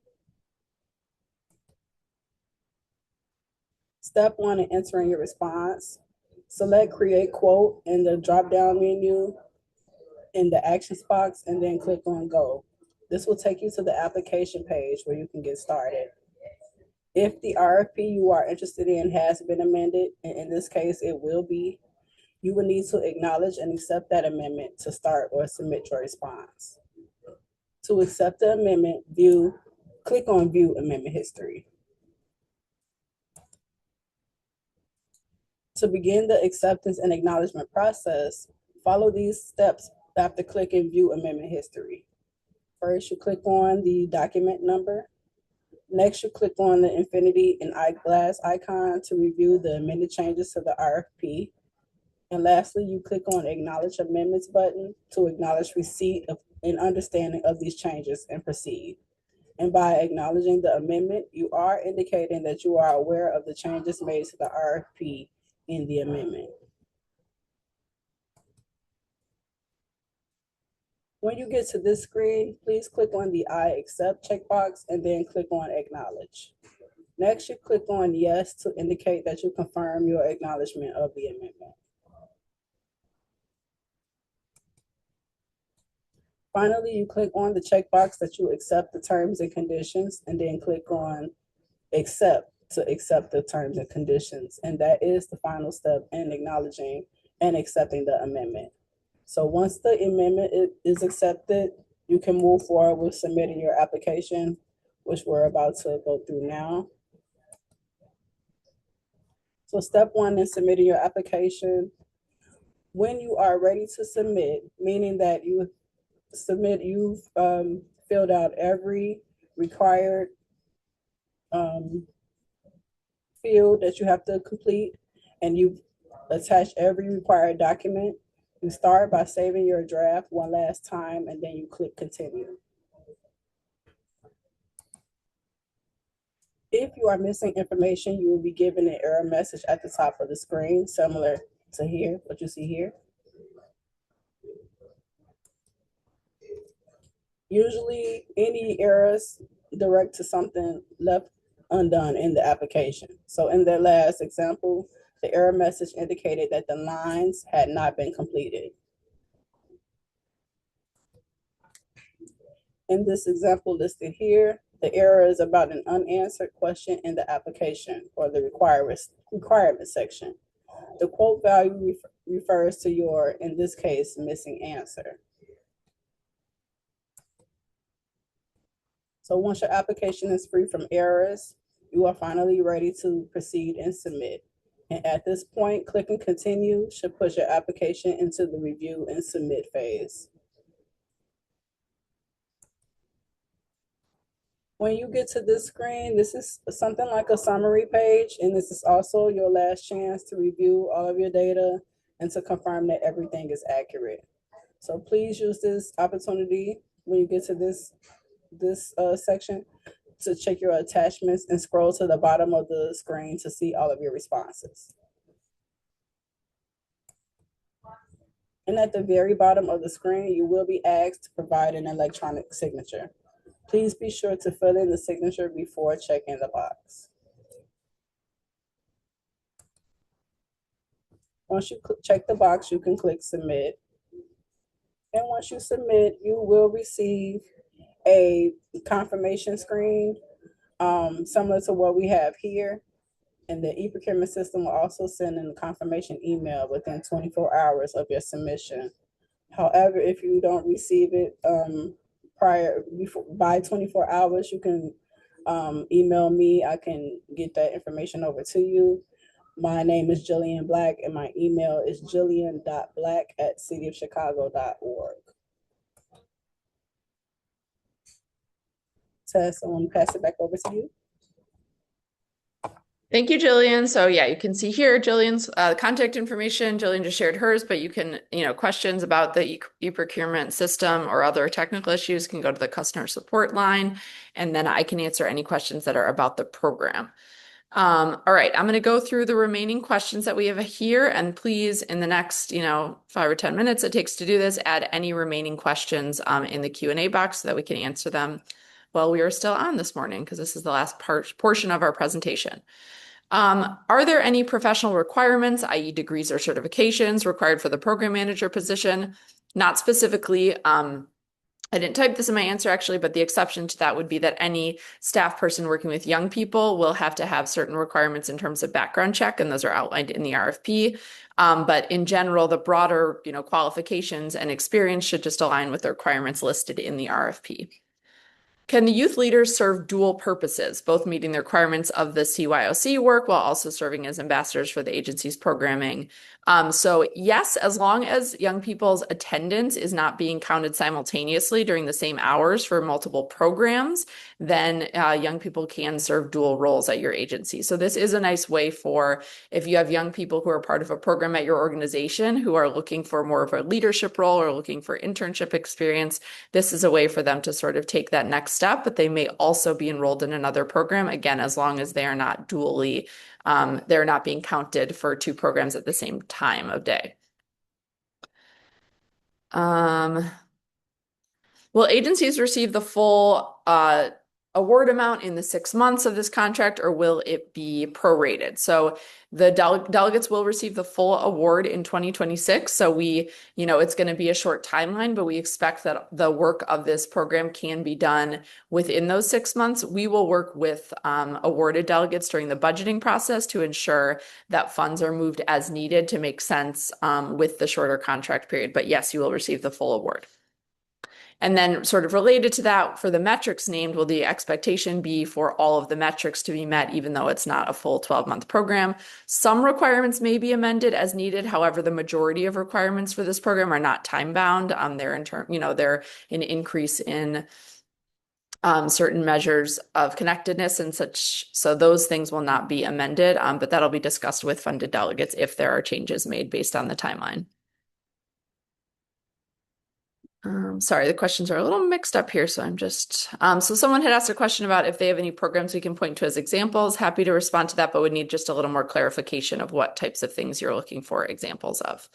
S4: Step 1 in entering your response. Select Create Quote in the drop-down menu in the Actions box, and then click on Go. This will take you to the application page where you can get started. If the RFP you are interested in has been amended, and in this case it will be, you will need to acknowledge and accept that amendment to start or submit your response. To accept the amendment, click on View Amendment History. To begin the acceptance and acknowledgement process, follow these steps after clicking View Amendment History. First, you click on the document number. Next, you click on the infinity and eyeglass icon to review the amended changes to the RFP. And lastly, you click on Acknowledge Amendments button to acknowledge receipt of and understanding of these changes and proceed. And by acknowledging the amendment, you are indicating that you are aware of the changes made to the RFP in the amendment. When you get to this screen, please click on the I accept checkbox and then click on Acknowledge. Next, you click on Yes to indicate that you confirm your acknowledgement of the amendment. Finally, you click on the checkbox that you accept the terms and conditions and then click on Accept to accept the terms and conditions. And that is the final step in acknowledging and accepting the amendment. So once the amendment is accepted, you can move forward with submitting your application, which we're about to go through now. So step one in submitting your application, when you are ready to submit, meaning that you've filled out every required field that you have to complete, and you've attached every required document, you start by saving your draft one last time, and then you click continue. If you are missing information, you will be given an error message at the top of the screen, similar to here, what you see here. Usually any errors direct to something left undone in the application. So in the last example, the error message indicated that the lines had not been completed. In this example listed here, the error is about an unanswered question in the application or the requirement section. The quote value refers to your, in this case, missing answer. So once your application is free from errors, you are finally ready to proceed and submit. And at this point, clicking continue should push your application into the review and submit phase. When you get to this screen, this is something like a summary page, and this is also your last chance to review all of your data and to confirm that everything is accurate. So please use this opportunity when you get to this section to check your attachments and scroll to the bottom of the screen to see all of your responses. And at the very bottom of the screen, you will be asked to provide an electronic signature. Please be sure to fill in the signature before checking the box. Once you check the box, you can click submit. And once you submit, you will receive a confirmation screen similar to what we have here. And the e-procurement system will also send in a confirmation email within 24 hours of your submission. However, if you don't receive it by 24 hours, you can email me. I can get that information over to you. My name is Jillian Black, and my email is jillian.black@cityofchicago.org. Tess, I want to pass it back over to you.
S1: Thank you, Jillian. So yeah, you can see here Jillian's contact information. Jillian just shared hers, but you can, questions about the e-procurement system or other technical issues can go to the customer support line, and then I can answer any questions that are about the program. All right, I'm going to go through the remaining questions that we have here, and please, in the next, 5 or 10 minutes it takes to do this, add any remaining questions in the Q&A box so that we can answer them while we are still on this morning, because this is the last portion of our presentation. Are there any professional requirements, i.e. degrees or certifications required for the program manager position? Not specifically. I didn't type this in my answer actually, but the exception to that would be that any staff person working with young people will have to have certain requirements in terms of background check, and those are outlined in the RFP. But in general, the broader, qualifications and experience should just align with the requirements listed in the RFP. Can the youth leaders serve dual purposes, both meeting the requirements of the CYOC work while also serving as ambassadors for the agency's programming? So yes, as long as young people's attendance is not being counted simultaneously during the same hours for multiple programs, then young people can serve dual roles at your agency. So this is a nice way for if you have young people who are part of a program at your organization who are looking for more of a leadership role or looking for internship experience, this is a way for them to sort of take that next step, but they may also be enrolled in another program, again, as long as they are not dually, they're not being counted for two programs at the same time of day. Will agencies receive the full award amount in the 6 months of this contract, or will it be prorated? So the delegates will receive the full award in 2026. So it's going to be a short timeline, but we expect that the work of this program can be done within those 6 months. We will work with awarded delegates during the budgeting process to ensure that funds are moved as needed to make sense with the shorter contract period. But yes, you will receive the full award. And then sort of related to that, for the metrics named, will the expectation be for all of the metrics to be met, even though it's not a full 12-month program? Some requirements may be amended as needed. However, the majority of requirements for this program are not time-bound. They're an increase in certain measures of connectedness and such. So those things will not be amended, but that'll be discussed with funded delegates if there are changes made based on the timeline. Sorry, the questions are a little mixed up here, so I'm just, so someone had asked a question about if they have any programs we can point to as examples. Happy to respond to that, but would need just a little more clarification of what types of things you're looking for examples of.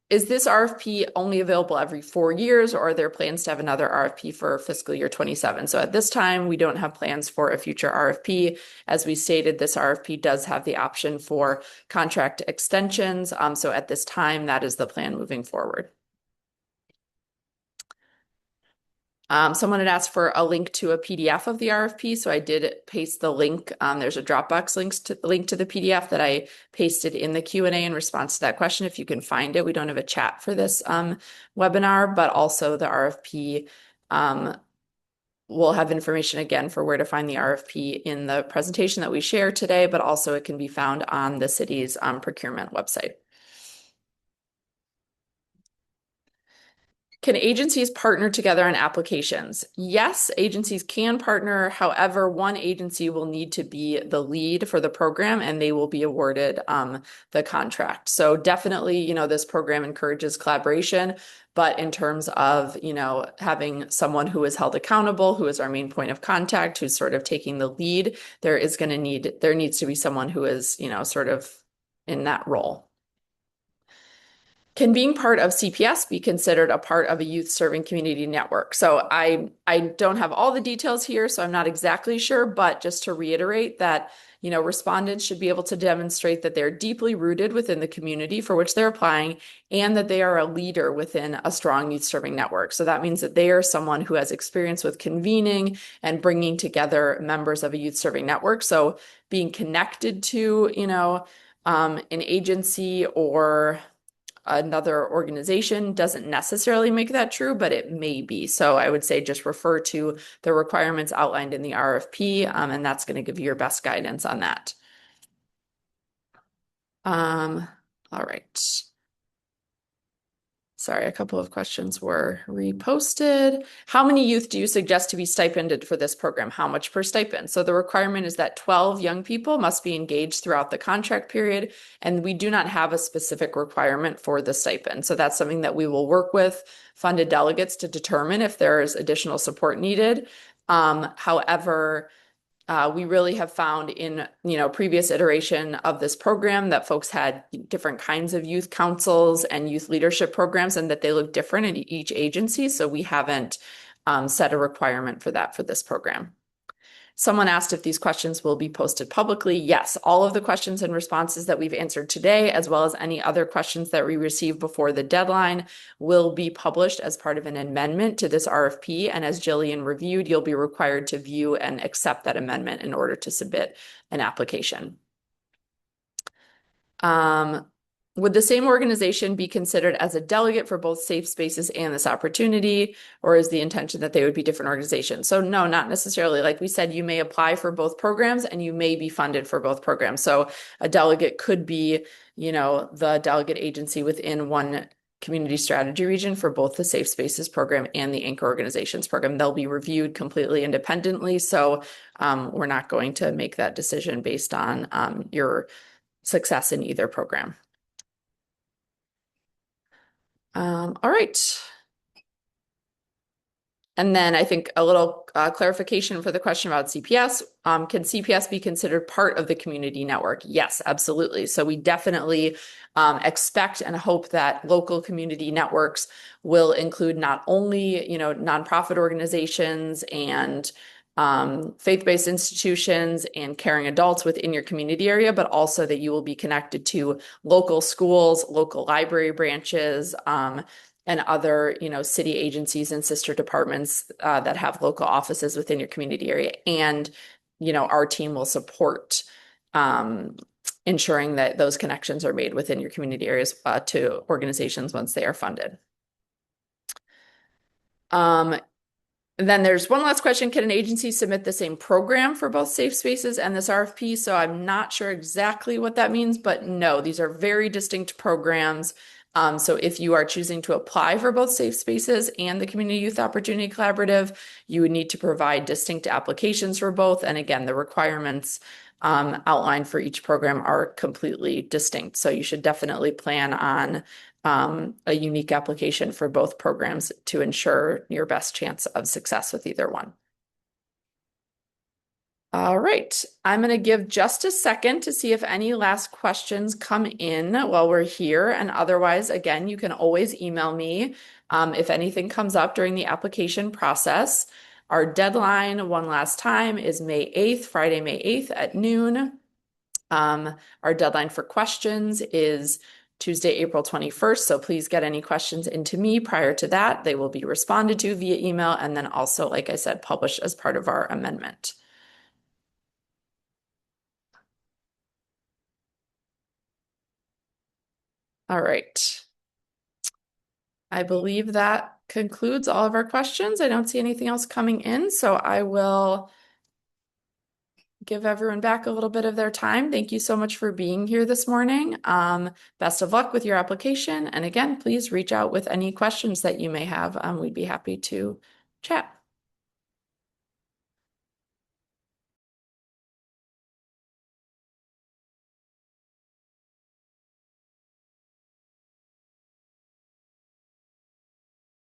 S1: Is this RFP only available every 4 years, or are there plans to have another RFP for fiscal year 27? So at this time, we don't have plans for a future RFP. As we stated, this RFP does have the option for contract extensions. So at this time, that is the plan moving forward. Someone had asked for a link to a PDF of the RFP, so I did paste the link. There's a Dropbox link to the PDF that I pasted in the Q&A in response to that question. If you can find it, we don't have a chat for this webinar, but also the RFP will have information again for where to find the RFP in the presentation that we share today, but also it can be found on the city's procurement website. Can agencies partner together on applications? Yes, agencies can partner. However, one agency will need to be the lead for the program and they will be awarded the contract. So definitely, this program encourages collaboration, but in terms of, having someone who is held accountable, who is our main point of contact, who's sort of taking the lead, there needs to be someone who is, sort of in that role. Can being part of CPS be considered a part of a youth serving community network? So I don't have all the details here, so I'm not exactly sure, but just to reiterate that, respondents should be able to demonstrate that they're deeply rooted within the community for which they're applying and that they are a leader within a strong youth serving network. So that means that they are someone who has experience with convening and bringing together members of a youth serving network. So being connected to, an agency or another organization doesn't necessarily make that true, but it may be. So I would say just refer to the requirements outlined in the RFP, and that's going to give you your best guidance on that. All right. Sorry, a couple of questions were reposted. How many youth do you suggest to be stipended for this program? How much per stipend? So the requirement is that 12 young people must be engaged throughout the contract period, and we do not have a specific requirement for the stipend. So that's something that we will work with funded delegates to determine if there is additional support needed. However, we really have found in previous iteration of this program that folks had different kinds of youth councils and youth leadership programs and that they look different in each agency. So we haven't set a requirement for that for this program. Someone asked if these questions will be posted publicly. Yes, all of the questions and responses that we've answered today, as well as any other questions that we receive before the deadline, will be published as part of an amendment to this RFP. And as Jillian reviewed, you'll be required to view and accept that amendment in order to submit an application. would the same organization be considered as a delegate for both safe spaces and this opportunity, or is the intention that they would be different organizations? So no, not necessarily. Like we said, you may apply for both programs and you may be funded for both programs. So a delegate could be, the delegate agency within one community strategy region for both the Safe Spaces program and the Anchor Organizations program. They'll be reviewed completely independently. So we're not going to make that decision based on your success in either program. All right. And then I think a little clarification for the question about CPS. Can CPS be considered part of the community network? Yes, absolutely. So we definitely expect and hope that local community networks will include not only, nonprofit organizations and faith-based institutions and caring adults within your community area, but also that you will be connected to local schools, local library branches, and other, city agencies and sister departments that have local offices within your community area. And, our team will support ensuring that those connections are made within your community areas to organizations once they are funded. And then there's one last question. Can an agency submit the same program for both safe spaces and this RFP? So I'm not sure exactly what that means, but no, these are very distinct programs. So if you are choosing to apply for both Safe Spaces and the Community Youth Opportunity Collaborative, you would need to provide distinct applications for both. And again, the requirements outlined for each program are completely distinct. So you should definitely plan on a unique application for both programs to ensure your best chance of success with either one. All right, I'm going to give just a second to see if any last questions come in while we're here. And otherwise, again, you can always email me if anything comes up during the application process. Our deadline, one last time, is May 8th, Friday, May 8th at noon. Our deadline for questions is Tuesday, April 21st. So please get any questions into me prior to that. They will be responded to via email and then also, like I said, published as part of our amendment. All right. I believe that concludes all of our questions. I don't see anything else coming in, so I will give everyone back a little bit of their time. Thank you so much for being here this morning. Best of luck with your application. And again, please reach out with any questions that you may have. We'd be happy to chat.